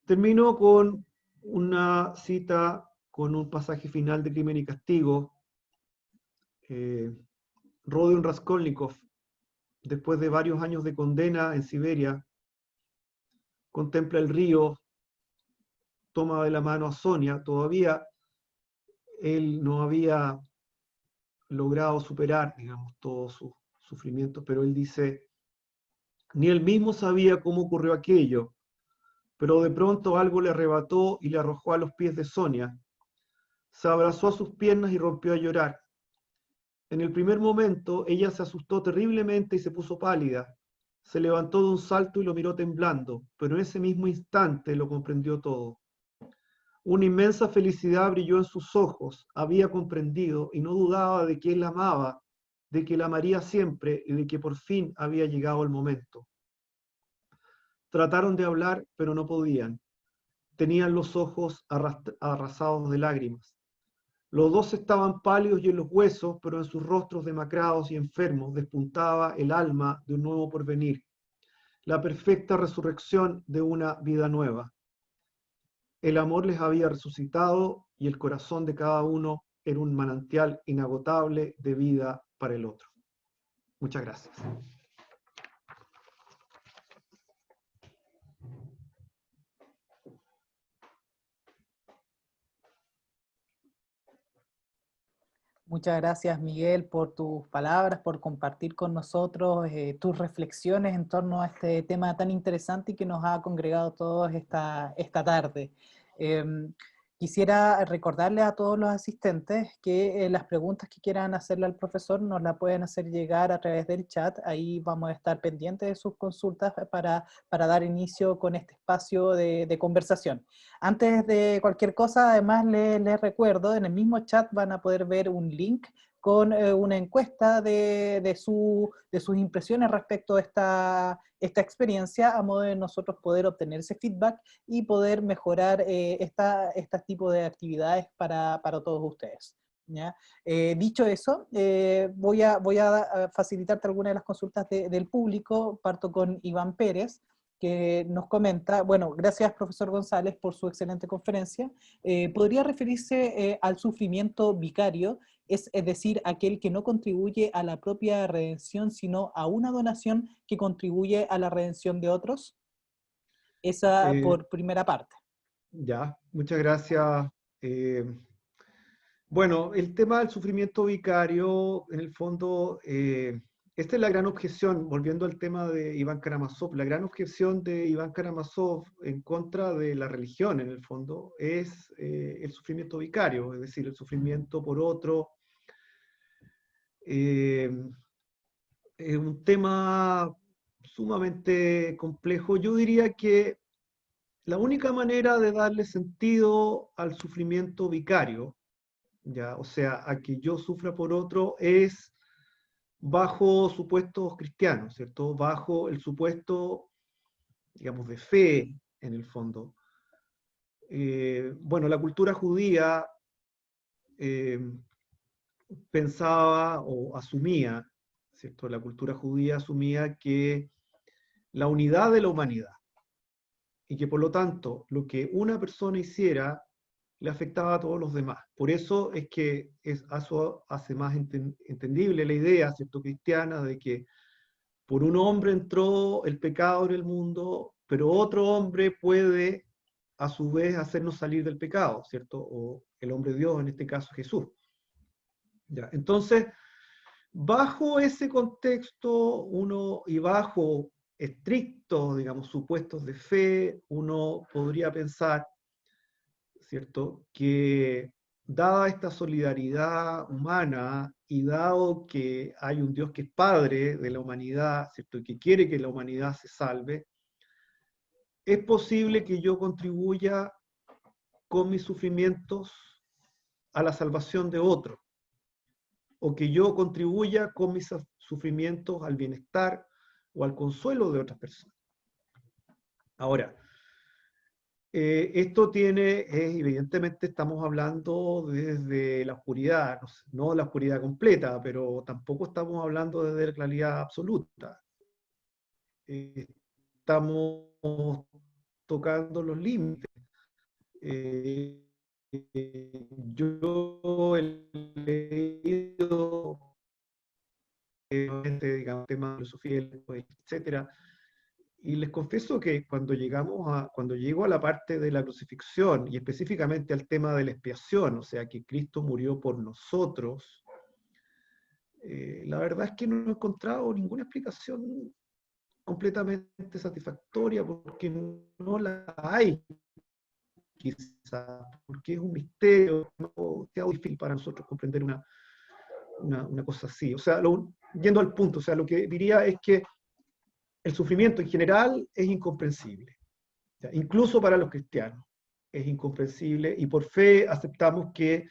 Termino con una cita, con un pasaje final de Crimen y Castigo. Rodion Raskolnikov, después de varios años de condena en Siberia, contempla el río, toma de la mano a Sonia. Todavía él no había logrado superar, digamos, todos sus sufrimientos, pero él dice, ni él mismo sabía cómo ocurrió aquello, pero de pronto algo le arrebató y le arrojó a los pies de Sonia. Se abrazó a sus piernas y rompió a llorar. En el primer momento, ella se asustó terriblemente y se puso pálida. Se levantó de un salto y lo miró temblando, pero en ese mismo instante lo comprendió todo. Una inmensa felicidad brilló en sus ojos, había comprendido y no dudaba de que él la amaba, de que la amaría siempre y de que por fin había llegado el momento. Trataron de hablar, pero no podían. Tenían los ojos arrasados de lágrimas. Los dos estaban pálidos y en los huesos, pero en sus rostros demacrados y enfermos despuntaba el alma de un nuevo porvenir, la perfecta resurrección de una vida nueva. El amor les había resucitado y el corazón de cada uno era un manantial inagotable de vida para el otro. Muchas gracias. Muchas gracias, Miguel, por tus palabras, por compartir con nosotros tus reflexiones en torno a este tema tan interesante y que nos ha congregado todos esta tarde. Em, Quisiera recordarle a todos los asistentes que las preguntas que quieran hacerle al profesor nos las pueden hacer llegar a través del chat. Ahí vamos a estar pendientes de sus consultas para dar inicio con este espacio de conversación. Antes de cualquier cosa, además les recuerdo, en el mismo chat van a poder ver un link con una encuesta de sus impresiones respecto a esta experiencia, a modo de nosotros poder obtener ese feedback y poder mejorar este tipo de actividades para todos ustedes. ¿Ya? Dicho eso, voy a facilitarte algunas de las consultas del público. Parto con Iván Pérez, que nos comenta, bueno, gracias profesor González por su excelente conferencia. ¿Podría referirse al sufrimiento vicario, es decir, aquel que no contribuye a la propia redención, sino a una donación que contribuye a la redención de otros? Esa Eh, por primera parte. ya, muchas gracias. Eh, bueno, el tema del sufrimiento vicario, en el fondo, esta es la gran objeción, volviendo al tema de Iván Karamazov, la gran objeción de Iván Karamazov en contra de la religión, en el fondo, es el sufrimiento vicario, es decir, el sufrimiento por otro. Eh, es un tema sumamente complejo. Yo diría que la única manera de darle sentido al sufrimiento vicario, ya, o sea, a que yo sufra por otro, es bajo supuestos cristianos, ¿cierto? Bajo el supuesto, digamos, de fe, en el fondo. Bueno, la cultura judía eh, pensaba o asumía, ¿cierto? La cultura judía asumía que la unidad de la humanidad, y que por lo tanto lo que una persona hiciera le afectaba a todos los demás. Por eso es que eso hace más entendible la idea, ¿cierto?, cristiana, de que por un hombre entró el pecado en el mundo, pero otro hombre puede a su vez hacernos salir del pecado, ¿cierto? O el hombre Dios, en este caso Jesús. ¿Ya? Entonces, bajo ese contexto, uno, y bajo estrictos, digamos, supuestos de fe, uno podría pensar, ¿cierto?, que dada esta solidaridad humana y dado que hay un Dios que es padre de la humanidad, ¿cierto?, y que quiere que la humanidad se salve, es posible que yo contribuya con mis sufrimientos a la salvación de otro, o que yo contribuya con mis sufrimientos al bienestar o al consuelo de otras personas. Ahora, esto tiene, evidentemente estamos hablando desde la oscuridad, no la oscuridad completa, pero tampoco estamos hablando desde la claridad absoluta. Estamos tocando los límites. Eh, yo he leído, digamos, temas de filosofía, etcétera, y les confieso que cuando llego a la parte de la crucifixión, y específicamente al tema de la expiación, o sea, que Cristo murió por nosotros, la verdad es que no he encontrado ninguna explicación completamente satisfactoria, porque no la hay, quizás, porque es un misterio, no sea difícil para nosotros comprender una cosa así. O sea, yendo al punto, o sea, lo que diría es que el sufrimiento en general es incomprensible. O sea, incluso para los cristianos es incomprensible y por fe aceptamos que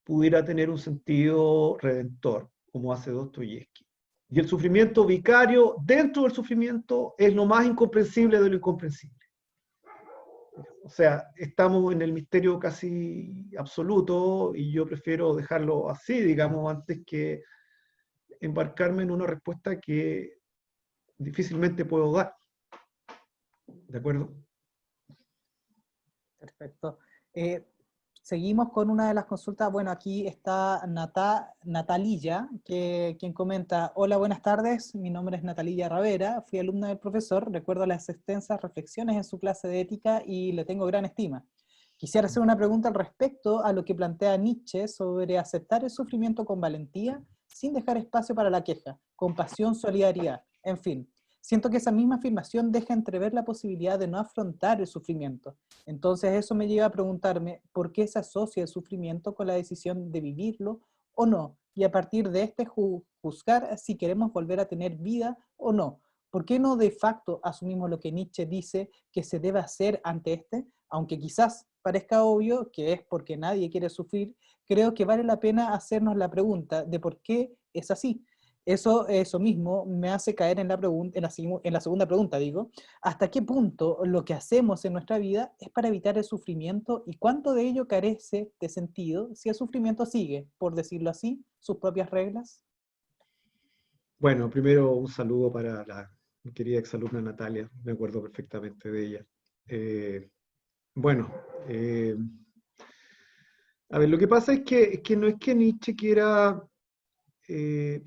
pudiera tener un sentido redentor, como hace Dostoyevsky. Y el sufrimiento vicario dentro del sufrimiento es lo más incomprensible de lo incomprensible. O sea, estamos en el misterio casi absoluto y yo prefiero dejarlo así, digamos, antes que embarcarme en una respuesta que difícilmente puedo dar. ¿De acuerdo? Perfecto. Seguimos con una de las consultas. Bueno, aquí está Natalilla, quien comenta: hola, buenas tardes, mi nombre es Natalilla Ravera, fui alumna del profesor, recuerdo las extensas reflexiones en su clase de ética y le tengo gran estima. Quisiera hacer una pregunta al respecto a lo que plantea Nietzsche sobre aceptar el sufrimiento con valentía, sin dejar espacio para la queja, compasión, solidaridad, en fin. Siento que esa misma afirmación deja entrever la posibilidad de no afrontar el sufrimiento. Entonces eso me lleva a preguntarme por qué se asocia el sufrimiento con la decisión de vivirlo o no, y a partir de este juzgar si queremos volver a tener vida o no. ¿Por qué no de facto asumimos lo que Nietzsche dice que se debe hacer ante este? Aunque quizás parezca obvio que es porque nadie quiere sufrir, creo que vale la pena hacernos la pregunta de por qué es así. Eso mismo me hace caer en la segunda pregunta, digo, ¿hasta qué punto lo que hacemos en nuestra vida es para evitar el sufrimiento y cuánto de ello carece de sentido si el sufrimiento sigue, por decirlo así, sus propias reglas? Bueno, primero un saludo para mi querida exalumna Natalia, me acuerdo perfectamente de ella. Eh, bueno, eh, a ver, lo que pasa es que no es que Nietzsche quiera... eh,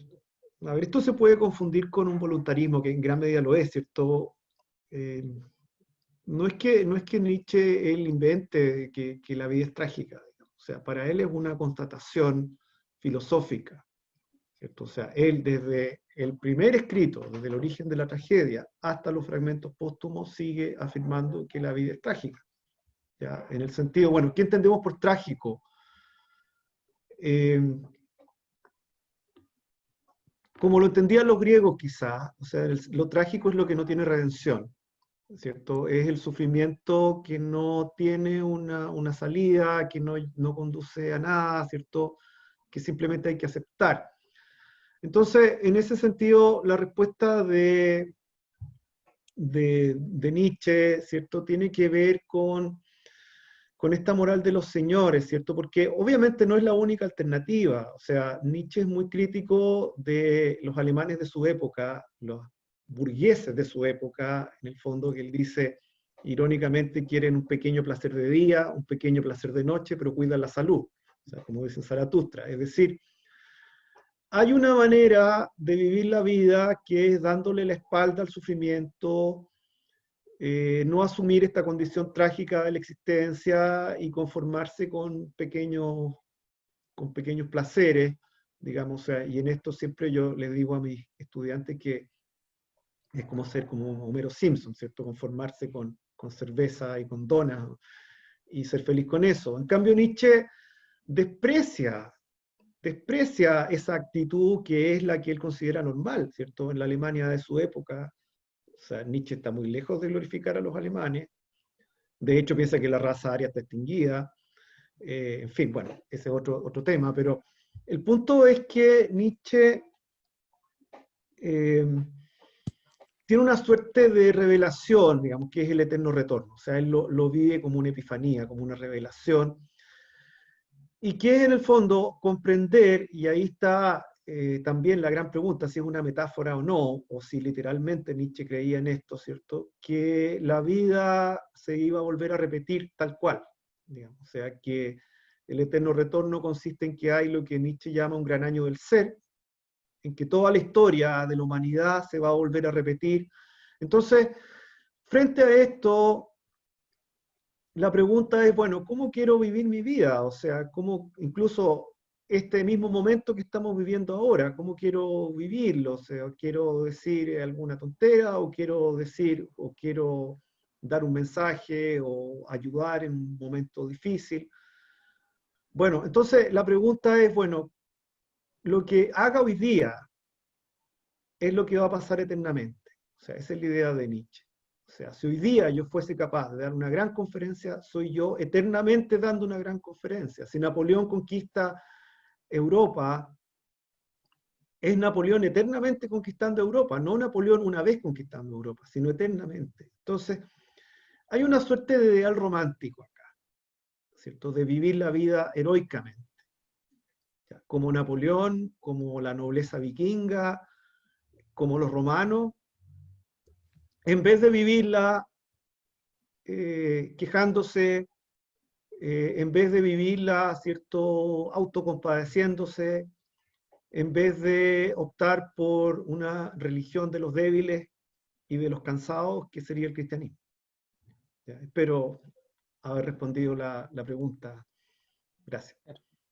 a ver, esto se puede confundir con un voluntarismo, que en gran medida lo es, ¿cierto? Eh, no es que Nietzsche él invente que la vida es trágica, digamos. O sea, para él es una constatación filosófica, ¿cierto? O sea, él desde el primer escrito, desde el origen de la tragedia hasta los fragmentos póstumos, sigue afirmando que la vida es trágica. ¿Ya? En el sentido, bueno, ¿qué entendemos por trágico? Eh, como lo entendían los griegos quizás, o sea, lo trágico es lo que no tiene redención, ¿cierto? Es el sufrimiento que no tiene una salida, que no conduce a nada, ¿cierto? Que simplemente hay que aceptar. Entonces, en ese sentido, la respuesta de Nietzsche, ¿cierto? Tiene que ver con esta moral de los señores, ¿cierto? Porque obviamente no es la única alternativa. O sea, Nietzsche es muy crítico de los alemanes de su época, los burgueses de su época, en el fondo, que él dice, irónicamente, quieren un pequeño placer de día, un pequeño placer de noche, pero cuidan la salud. O sea, como dice Zaratustra. Es decir, hay una manera de vivir la vida que es dándole la espalda al sufrimiento, no asumir esta condición trágica de la existencia y conformarse con pequeños placeres, digamos, o sea, y en esto siempre yo les digo a mis estudiantes que es como ser como Homero Simpson, ¿cierto? Conformarse con cerveza y con donas y ser feliz con eso. En cambio, Nietzsche desprecia, desprecia esa actitud que es la que él considera normal, ¿cierto? En la Alemania de su época, o sea, Nietzsche está muy lejos de glorificar a los alemanes. De hecho, piensa que la raza aria está extinguida. En fin, bueno, ese es otro tema, pero el punto es que Nietzsche eh, tiene una suerte de revelación, digamos, que es el eterno retorno. O sea, él lo vive como una epifanía, como una revelación, y que es en el fondo comprender, y ahí está también la gran pregunta, si es una metáfora o no, o si literalmente Nietzsche creía en esto, ¿cierto? Que la vida se iba a volver a repetir tal cual, digamos. O sea, que el eterno retorno consiste en que hay lo que Nietzsche llama un gran año del ser, en que toda la historia de la humanidad se va a volver a repetir. Entonces, frente a esto, la pregunta es, bueno, ¿cómo quiero vivir mi vida? O sea, ¿cómo incluso este mismo momento que estamos viviendo ahora, cómo quiero vivirlo? O sea, ¿quiero decir alguna tontera o quiero decir o quiero dar un mensaje o ayudar en un momento difícil? Bueno, entonces la pregunta es, bueno, lo que haga hoy día es lo que va a pasar eternamente. O sea, esa es la idea de Nietzsche. O sea, si hoy día yo fuese capaz de dar una gran conferencia, soy yo eternamente dando una gran conferencia. Si Napoleón conquista Europa, es Napoleón eternamente conquistando Europa, no Napoleón una vez conquistando Europa, sino eternamente. Entonces, hay una suerte de ideal romántico acá, ¿cierto? De vivir la vida heroicamente. ¿Ya? Como Napoleón, como la nobleza vikinga, como los romanos, en vez de vivirla quejándose, en vez de vivirla, ¿cierto?, autocompadeciéndose, en vez de optar por una religión de los débiles y de los cansados, que sería el cristianismo. ¿Ya? Espero haber respondido la pregunta. Gracias.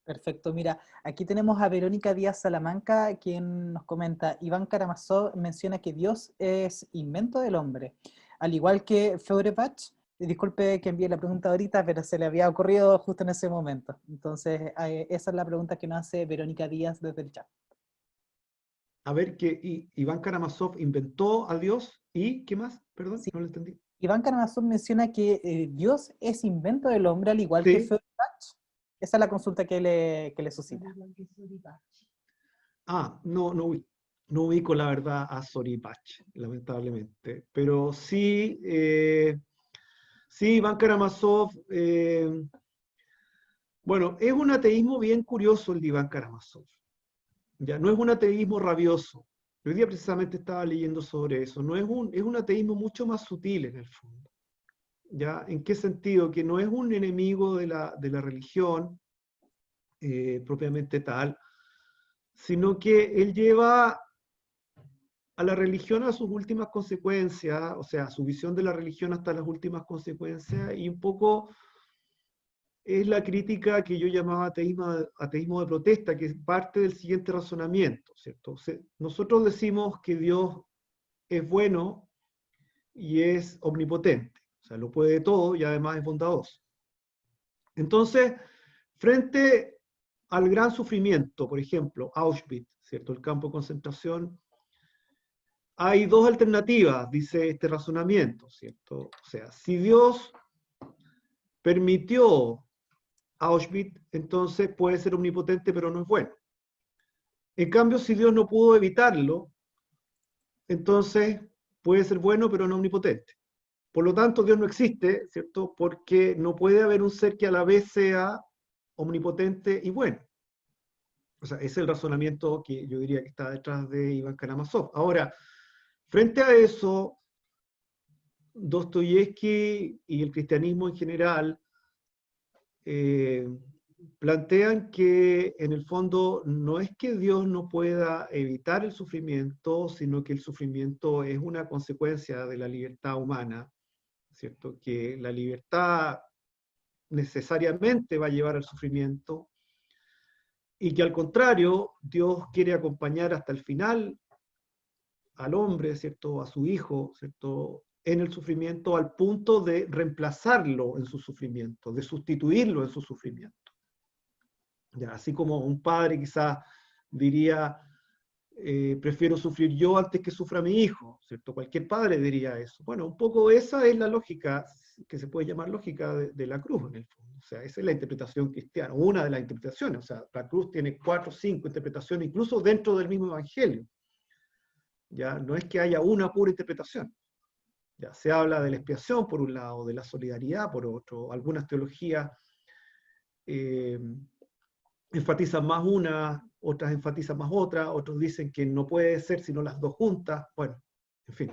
Perfecto, mira, aquí tenemos a Verónica Díaz Salamanca, quien nos comenta: Iván Karamazov menciona que Dios es invento del hombre, al igual que Feuerbach. Disculpe que envié la pregunta ahorita, pero se le había ocurrido justo en ese momento. Entonces, esa es la pregunta que nos hace Verónica Díaz desde el chat. A ver, que Iván Karamazov inventó a Dios y, ¿qué más? Perdón, Sí, no lo entendí. Iván Karamazov menciona que Dios es invento del hombre, al igual que Sí. Feuerbach. Esa es la consulta que le suscita. No ubico la verdad a Soripach, lamentablemente. Pero sí, sí, Iván Karamazov, bueno, es un ateísmo bien curioso el de Iván Karamazov. Ya, no es un ateísmo rabioso. Hoy día precisamente estaba leyendo sobre eso. No es un ateísmo mucho más sutil en el fondo. ¿Ya? ¿En qué sentido? Que no es un enemigo de la religión propiamente tal, sino que él lleva a la religión a sus últimas consecuencias, o sea, su visión de la religión hasta las últimas consecuencias, y un poco es la crítica que yo llamaba ateísmo de protesta, que es parte del siguiente razonamiento, ¿cierto? O sea, nosotros decimos que Dios es bueno y es omnipotente, o sea, lo puede todo y además es bondadoso. Entonces, frente al gran sufrimiento, por ejemplo, Auschwitz, ¿cierto? El campo de concentración, hay dos alternativas, dice este razonamiento, ¿cierto? O sea, si Dios permitió Auschwitz, entonces puede ser omnipotente, pero no es bueno. En cambio, si Dios no pudo evitarlo, entonces puede ser bueno, pero no omnipotente. Por lo tanto, Dios no existe, ¿cierto? Porque no puede haber un ser que a la vez sea omnipotente y bueno. O sea, ese es el razonamiento que yo diría que está detrás de Iván Karamazov. Ahora, frente a eso, Dostoyevsky y el cristianismo en general eh, plantean que en el fondo no es que Dios no pueda evitar el sufrimiento, sino que el sufrimiento es una consecuencia de la libertad humana, ¿cierto? Que la libertad necesariamente va a llevar al sufrimiento y que al contrario, Dios quiere acompañar hasta el final al hombre, ¿cierto? A su hijo, ¿cierto? En el sufrimiento al punto de reemplazarlo en su sufrimiento, de sustituirlo en su sufrimiento. Ya, así como un padre quizás diría, prefiero sufrir yo antes que sufra mi hijo, ¿cierto? Cualquier padre diría eso. Bueno, un poco esa es la lógica, que se puede llamar lógica de la cruz en el fondo. O sea, esa es la interpretación cristiana, una de las interpretaciones. O sea, la cruz tiene 4 o 5 interpretaciones, incluso dentro del mismo evangelio. Ya, no es que haya una pura interpretación. Ya, se habla de la expiación por un lado, de la solidaridad por otro, algunas teologías eh, enfatizan más una, otras enfatizan más otra, otros dicen que no puede ser sino las dos juntas, bueno, en fin.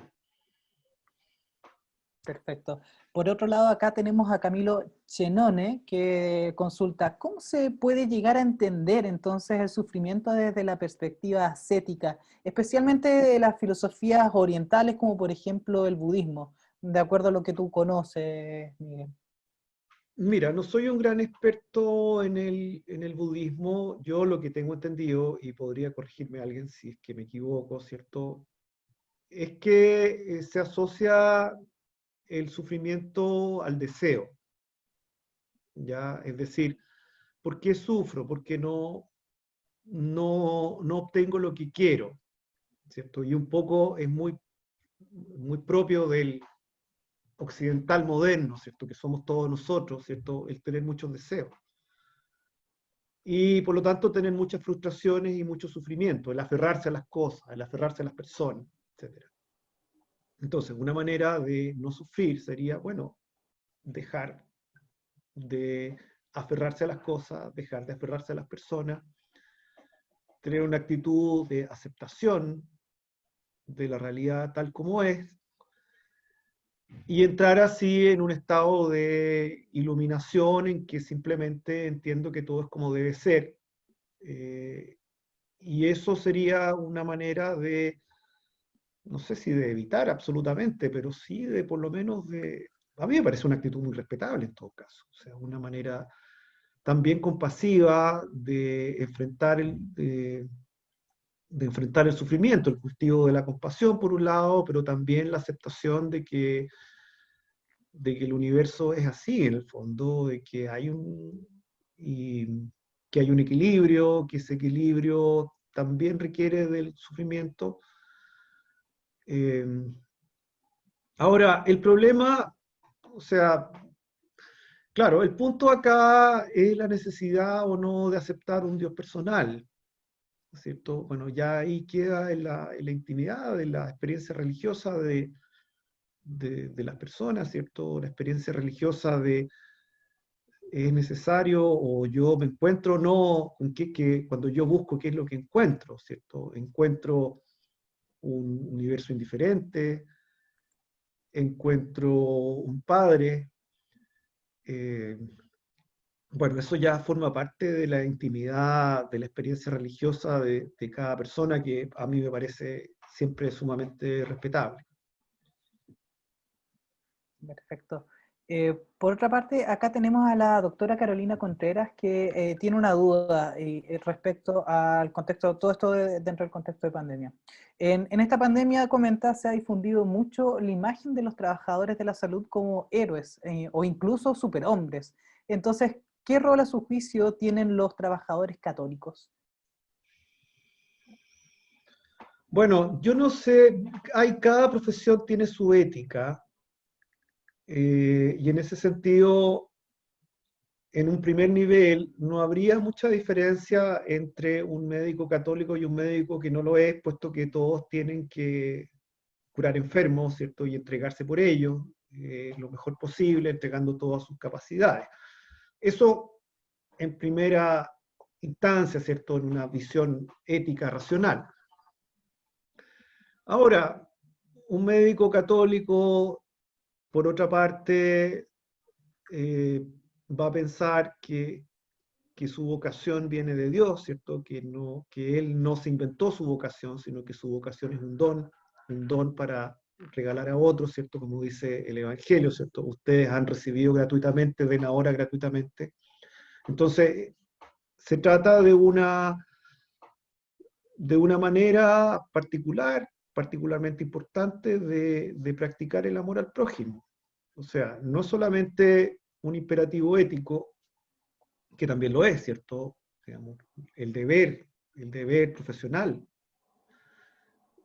Perfecto. Por otro lado, acá tenemos a Camilo Chenone, que consulta: ¿cómo se puede llegar a entender entonces el sufrimiento desde la perspectiva ascética, especialmente de las filosofías orientales, como por ejemplo el budismo, de acuerdo a lo que tú conoces, Miguel? Mira, no soy un gran experto en el budismo, yo lo que tengo entendido, y podría corregirme alguien si es que me equivoco, ¿cierto? Es que se asocia el sufrimiento al deseo, ¿ya? Es decir, ¿por qué sufro? Porque no obtengo lo que quiero, ¿cierto? Y un poco es muy propio del occidental moderno, ¿cierto? Que somos todos nosotros, ¿cierto? El tener muchos deseos. Y por lo tanto tener muchas frustraciones y mucho sufrimiento, el aferrarse a las cosas, el aferrarse a las personas, etc. Entonces, una manera de no sufrir sería, bueno, dejar de aferrarse a las cosas, dejar de aferrarse a las personas, tener una actitud de aceptación de la realidad tal como es, y entrar así en un estado de iluminación en que simplemente entiendo que todo es como debe ser. Eh, y eso sería una manera de, no sé si de evitar absolutamente, pero sí de por lo menos de a mí me parece una actitud muy respetable en todo caso. O sea, una manera también compasiva de enfrentar el sufrimiento, el cultivo de la compasión por un lado, pero también la aceptación de que el universo es así en el fondo, de que y, que hay un equilibrio, que ese equilibrio también requiere del sufrimiento. Eh, Ahora, el problema, o sea, claro, el punto acá es la necesidad o no de aceptar un Dios personal, ¿cierto? Bueno, ya ahí queda en la intimidad de la experiencia religiosa de las personas, ¿cierto? La experiencia religiosa de es necesario o yo me encuentro, no, cuando yo busco qué es lo que encuentro, ¿cierto? Encuentro un universo indiferente, encuentro un padre, eh, bueno, eso ya forma parte de la intimidad, de la experiencia religiosa de cada persona que a mí me parece siempre sumamente respetable. Perfecto. Por otra parte, acá tenemos a la doctora Carolina Contreras que tiene una duda respecto al contexto, todo esto dentro del contexto de pandemia. En esta pandemia, comenta, se ha difundido mucho la imagen de los trabajadores de la salud como héroes o incluso superhombres. Entonces, ¿qué rol a su juicio tienen los trabajadores católicos? Bueno, yo no sé, cada profesión tiene su ética, y en ese sentido, en un primer nivel, no habría mucha diferencia entre un médico católico y un médico que no lo es, puesto que todos tienen que curar enfermos, ¿cierto? Y entregarse por ellos lo mejor posible, entregando todas sus capacidades. Eso en primera instancia, ¿cierto? En una visión ética racional. Ahora, un médico católico, por otra parte, eh, va a pensar que su vocación viene de Dios, ¿cierto? Que él no se inventó su vocación, sino que su vocación es un don para regalar a otros, ¿cierto? Como dice el Evangelio, ¿cierto? Ustedes han recibido gratuitamente, den ahora gratuitamente. Entonces, se trata de una manera particular, particularmente importante, de practicar el amor al prójimo. O sea, no solamente un imperativo ético, que también lo es, ¿cierto? Digamos, el deber, el deber profesional.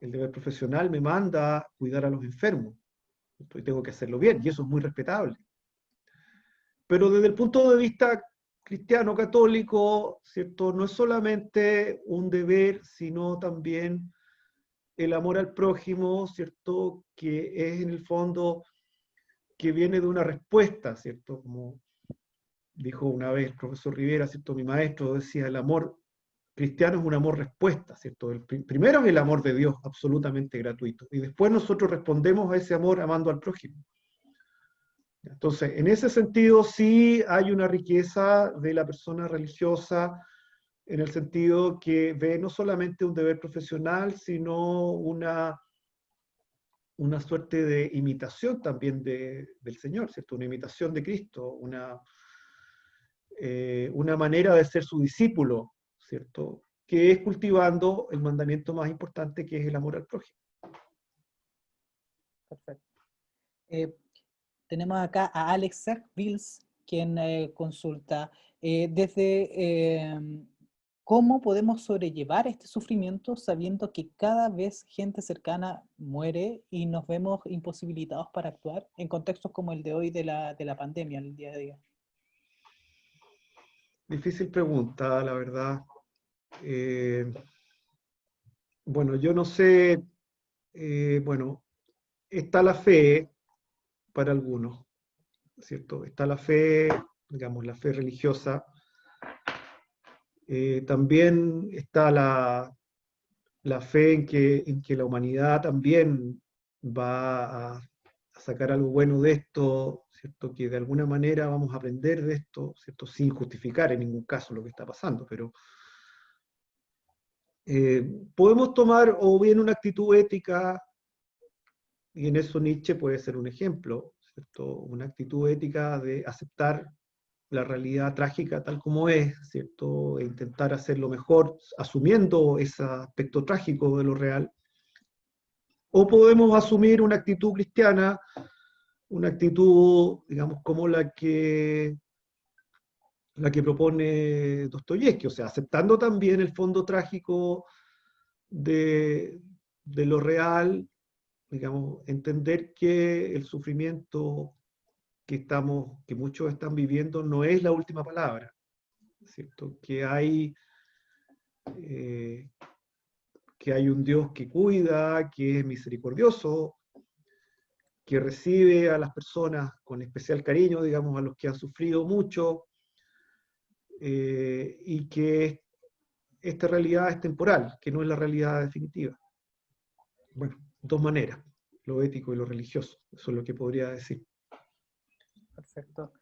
El deber profesional me manda a cuidar a los enfermos. ¿Cierto? Y tengo que hacerlo bien, y eso es muy respetable. Pero desde el punto de vista cristiano católico, ¿cierto? No es solamente un deber, sino también el amor al prójimo, ¿cierto? Que es en el fondo que viene de una respuesta, ¿cierto? Como dijo una vez el profesor Rivera, ¿cierto? Mi maestro decía, el amor cristiano es un amor respuesta, ¿cierto? Primero es el amor de Dios, absolutamente gratuito, y después nosotros respondemos a ese amor amando al prójimo. Entonces, en ese sentido sí hay una riqueza de la persona religiosa, en el sentido que ve no solamente un deber profesional, sino una suerte de imitación también del Señor, ¿cierto? Una imitación de Cristo, una manera de ser su discípulo, ¿cierto? Que es cultivando el mandamiento más importante, que es el amor al prójimo. Perfecto. Eh, Tenemos acá a Alex Bills, quien consulta desde cómo podemos sobrellevar este sufrimiento sabiendo que cada vez gente cercana muere y nos vemos imposibilitados para actuar en contextos como el de hoy de la pandemia, el día a día. Difícil pregunta, la verdad. Eh, bueno, yo no sé, bueno, está la fe para algunos, ¿cierto? Está la fe, digamos, la fe religiosa. También está la fe en que la humanidad también va a sacar algo bueno de esto, ¿cierto? Que de alguna manera vamos a aprender de esto, ¿cierto? Sin justificar en ningún caso lo que está pasando, pero podemos tomar o bien una actitud ética, y en eso Nietzsche puede ser un ejemplo, ¿cierto? Una actitud ética de aceptar la realidad trágica tal como es, ¿cierto? E intentar hacerlo mejor, asumiendo ese aspecto trágico de lo real. O podemos asumir una actitud cristiana, una actitud, digamos, como la que propone Dostoyevsky, o sea, aceptando también el fondo trágico de lo real, digamos, entender que el sufrimiento que muchos están viviendo no es la última palabra, ¿cierto? Eh, que hay un Dios que cuida, que es misericordioso, que recibe a las personas con especial cariño, digamos, a los que han sufrido mucho, y que esta realidad es temporal, que no es la realidad definitiva. Bueno, dos maneras, lo ético y lo religioso, eso es lo que podría decir. Perfecto.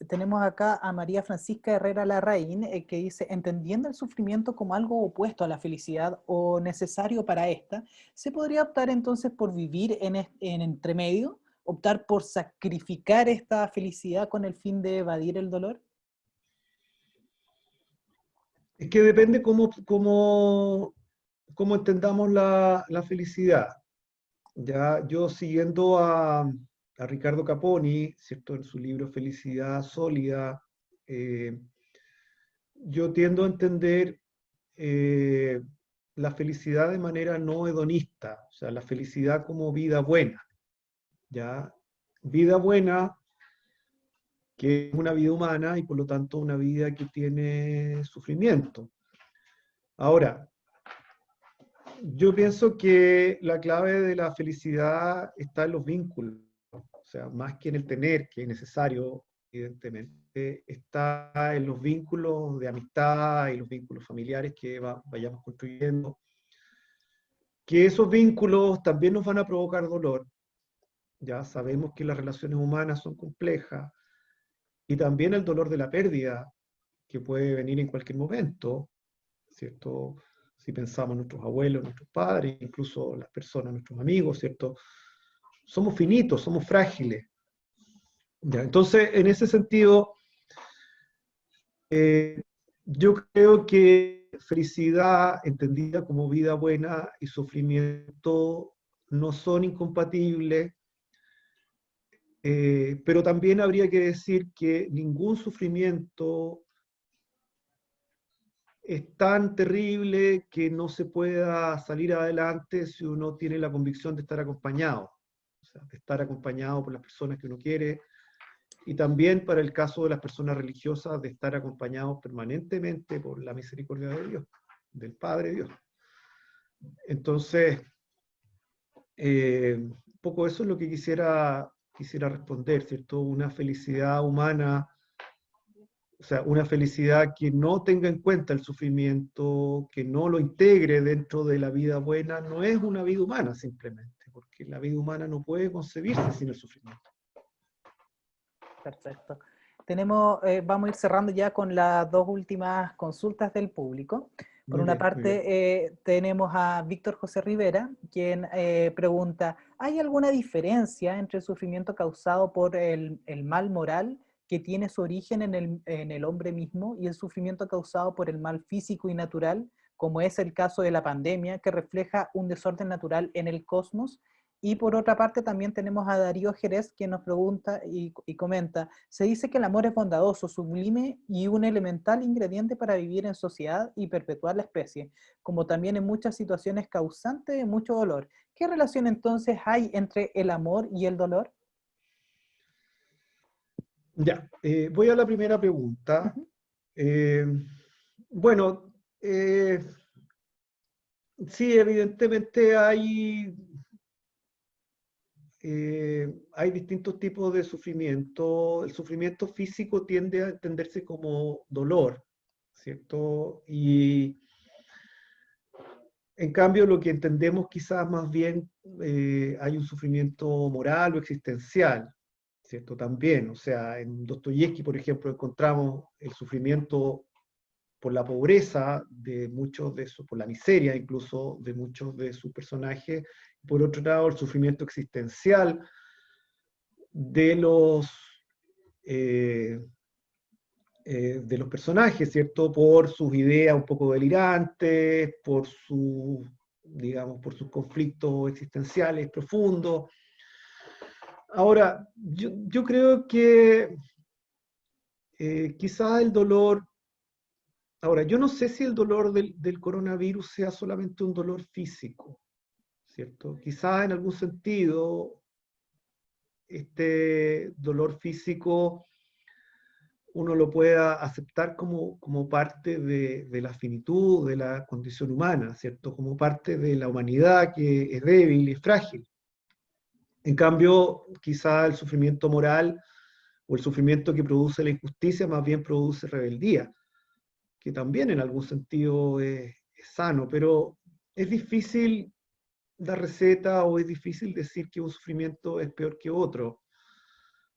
Tenemos acá a María Francisca Herrera Larraín, que dice, entendiendo el sufrimiento como algo opuesto a la felicidad o necesario para esta, ¿se podría optar entonces por vivir en entremedio? ¿Optar por sacrificar esta felicidad con el fin de evadir el dolor? Es que depende cómo entendamos la felicidad. Ya yo siguiendo a Ricardo Caponi, ¿cierto? En su libro Felicidad Sólida, yo tiendo a entender eh, la felicidad de manera no hedonista, o sea, la felicidad como vida buena, ¿ya? Vida buena que es una vida humana y por lo tanto una vida que tiene sufrimiento. Ahora, yo pienso que la clave de la felicidad está en los vínculos, o sea, más que en el tener, que es necesario, evidentemente, está en los vínculos de amistad y los vínculos familiares que vayamos construyendo, que esos vínculos también nos van a provocar dolor, ya sabemos que las relaciones humanas son complejas, y también el dolor de la pérdida, que puede venir en cualquier momento, ¿cierto? Si pensamos en nuestros abuelos, nuestros padres, incluso las personas, nuestros amigos, ¿cierto? Somos finitos, somos frágiles. ¿Ya? Entonces, en ese sentido, yo creo que felicidad, entendida como vida buena, y sufrimiento no son incompatibles, pero también habría que decir que ningún sufrimiento es tan terrible que no se pueda salir adelante si uno tiene la convicción de estar acompañado, o sea, de estar acompañado por las personas que uno quiere, y también para el caso de las personas religiosas, de estar acompañados permanentemente por la misericordia de Dios, del Padre Dios. Entonces, un poco eso es lo que quisiera responder, ¿cierto? Una felicidad humana, o sea, una felicidad que no tenga en cuenta el sufrimiento, que no lo integre dentro de la vida buena, no es una vida humana simplemente, porque la vida humana no puede concebirse sin el sufrimiento. Perfecto. Vamos a ir cerrando ya con las dos últimas consultas del público. Por Muy una bien, muy bien. parte, tenemos a Víctor José Rivera, quien pregunta, ¿hay alguna diferencia entre el sufrimiento causado por el mal moral que tiene su origen en el hombre mismo y el sufrimiento causado por el mal físico y natural, como es el caso de la pandemia, que refleja un desorden natural en el cosmos? Y por otra parte también tenemos a Darío Jerez, quien nos pregunta y comenta, se dice que el amor es bondadoso, sublime y un elemental ingrediente para vivir en sociedad y perpetuar la especie, como también en muchas situaciones causante de mucho dolor. ¿Qué relación entonces hay entre el amor y el dolor? Ya, voy a la primera pregunta. Ujú. Eh, bueno, sí, evidentemente hay distintos tipos de sufrimiento. El sufrimiento físico tiende a entenderse como dolor, ¿cierto? Y en cambio, lo que entendemos quizás más bien, hay un sufrimiento moral o existencial, ¿cierto? También, o sea, en Dostoyevsky, por ejemplo, encontramos el sufrimiento por la pobreza de muchos de sus, por la miseria incluso de muchos de sus personajes. Por otro lado, el sufrimiento existencial de los, de los personajes, ¿cierto? Por sus ideas un poco delirantes, por su, digamos, por sus conflictos existenciales profundos. Ahora, yo creo que quizá el dolor, ahora, yo no sé si el dolor del coronavirus sea solamente un dolor físico, ¿cierto? Quizá en algún sentido este dolor físico uno lo pueda aceptar como parte de la finitud, de la condición humana, ¿cierto? Como parte de la humanidad que es débil y frágil. En cambio, quizá el sufrimiento moral o el sufrimiento que produce la injusticia más bien produce rebeldía, que también en algún sentido es sano, pero es difícil dar receta o es difícil decir que un sufrimiento es peor que otro.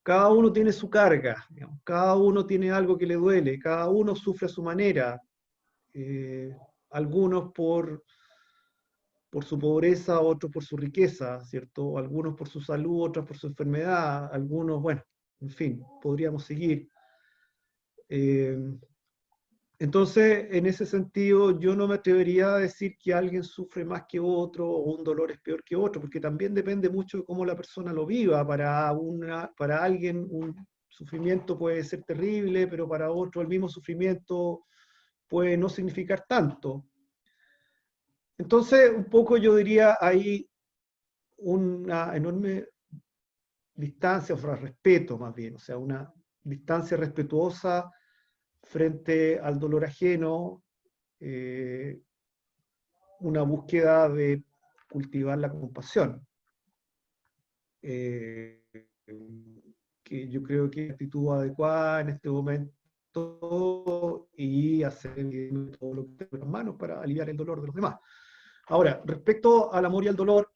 Cada uno tiene su carga, digamos, cada uno tiene algo que le duele, cada uno sufre a su manera, eh, algunos por su pobreza, otros por su riqueza, ¿cierto? Algunos por su salud, otros por su enfermedad, algunos, bueno, en fin, podríamos seguir. Eh, entonces, en ese sentido, yo no me atrevería a decir que alguien sufre más que otro o un dolor es peor que otro, porque también depende mucho de cómo la persona lo viva. Para alguien un sufrimiento puede ser terrible, pero para otro el mismo sufrimiento puede no significar tanto. Entonces, un poco yo diría, hay una enorme distancia, o sea, respeto más bien, o sea, una distancia respetuosa frente al dolor ajeno, eh, una búsqueda de cultivar la compasión, eh, que yo creo que es la actitud adecuada en este momento y hacer todo lo que esté en las manos para aliviar el dolor de los demás. Ahora, respecto al amor y al dolor,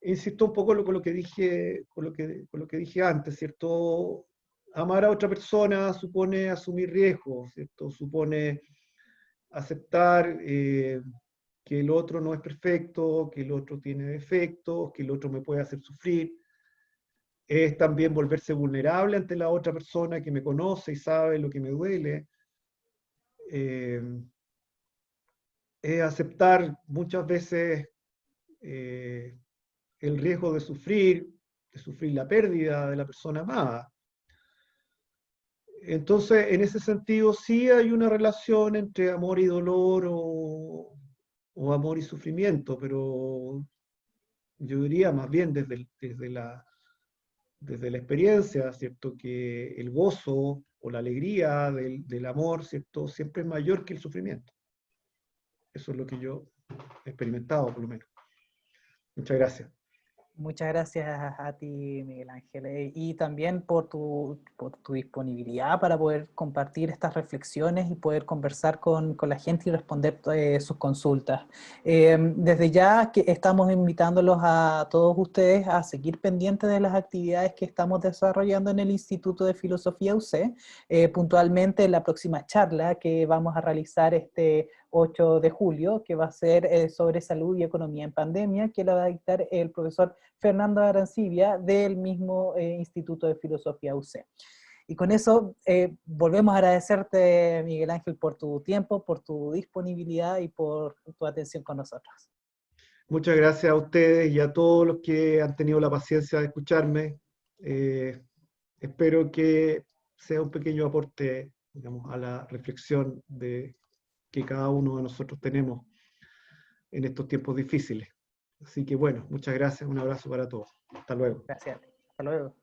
insisto un poco con lo que dije, con lo que dije antes, ¿cierto? Amar a otra persona supone asumir riesgos, ¿cierto? Supone aceptar que el otro no es perfecto, que el otro tiene defectos, que el otro me puede hacer sufrir. Es también volverse vulnerable ante la otra persona que me conoce y sabe lo que me duele. Eh, es aceptar muchas veces eh, el riesgo de sufrir la pérdida de la persona amada. Entonces, en ese sentido, sí hay una relación entre amor y dolor o amor y sufrimiento, pero yo diría más bien desde la experiencia, ¿cierto? Que el gozo o la alegría del amor, ¿cierto? Siempre es mayor que el sufrimiento. Eso es lo que yo he experimentado, por lo menos. Muchas gracias. Muchas gracias a ti, Miguel Ángel, y también por tu disponibilidad para poder compartir estas reflexiones y poder conversar con la gente y responder sus consultas. Desde ya que estamos invitándolos a todos ustedes a seguir pendientes de las actividades que estamos desarrollando en el Instituto de Filosofía UC, puntualmente la próxima charla que vamos a realizar este 8 de julio, que va a ser sobre salud y economía en pandemia, que la va a dictar el profesor Fernando Arancibia del mismo Instituto de Filosofía UC. Y con eso volvemos a agradecerte, Miguel Ángel, por tu tiempo, por tu disponibilidad y por tu atención con nosotros. Muchas gracias a ustedes y a todos los que han tenido la paciencia de escucharme. Espero que sea un pequeño aporte, digamos, a la reflexión que cada uno de nosotros tenemos en estos tiempos difíciles. Así que bueno, muchas gracias, un abrazo para todos. Hasta luego. Gracias. Hasta luego.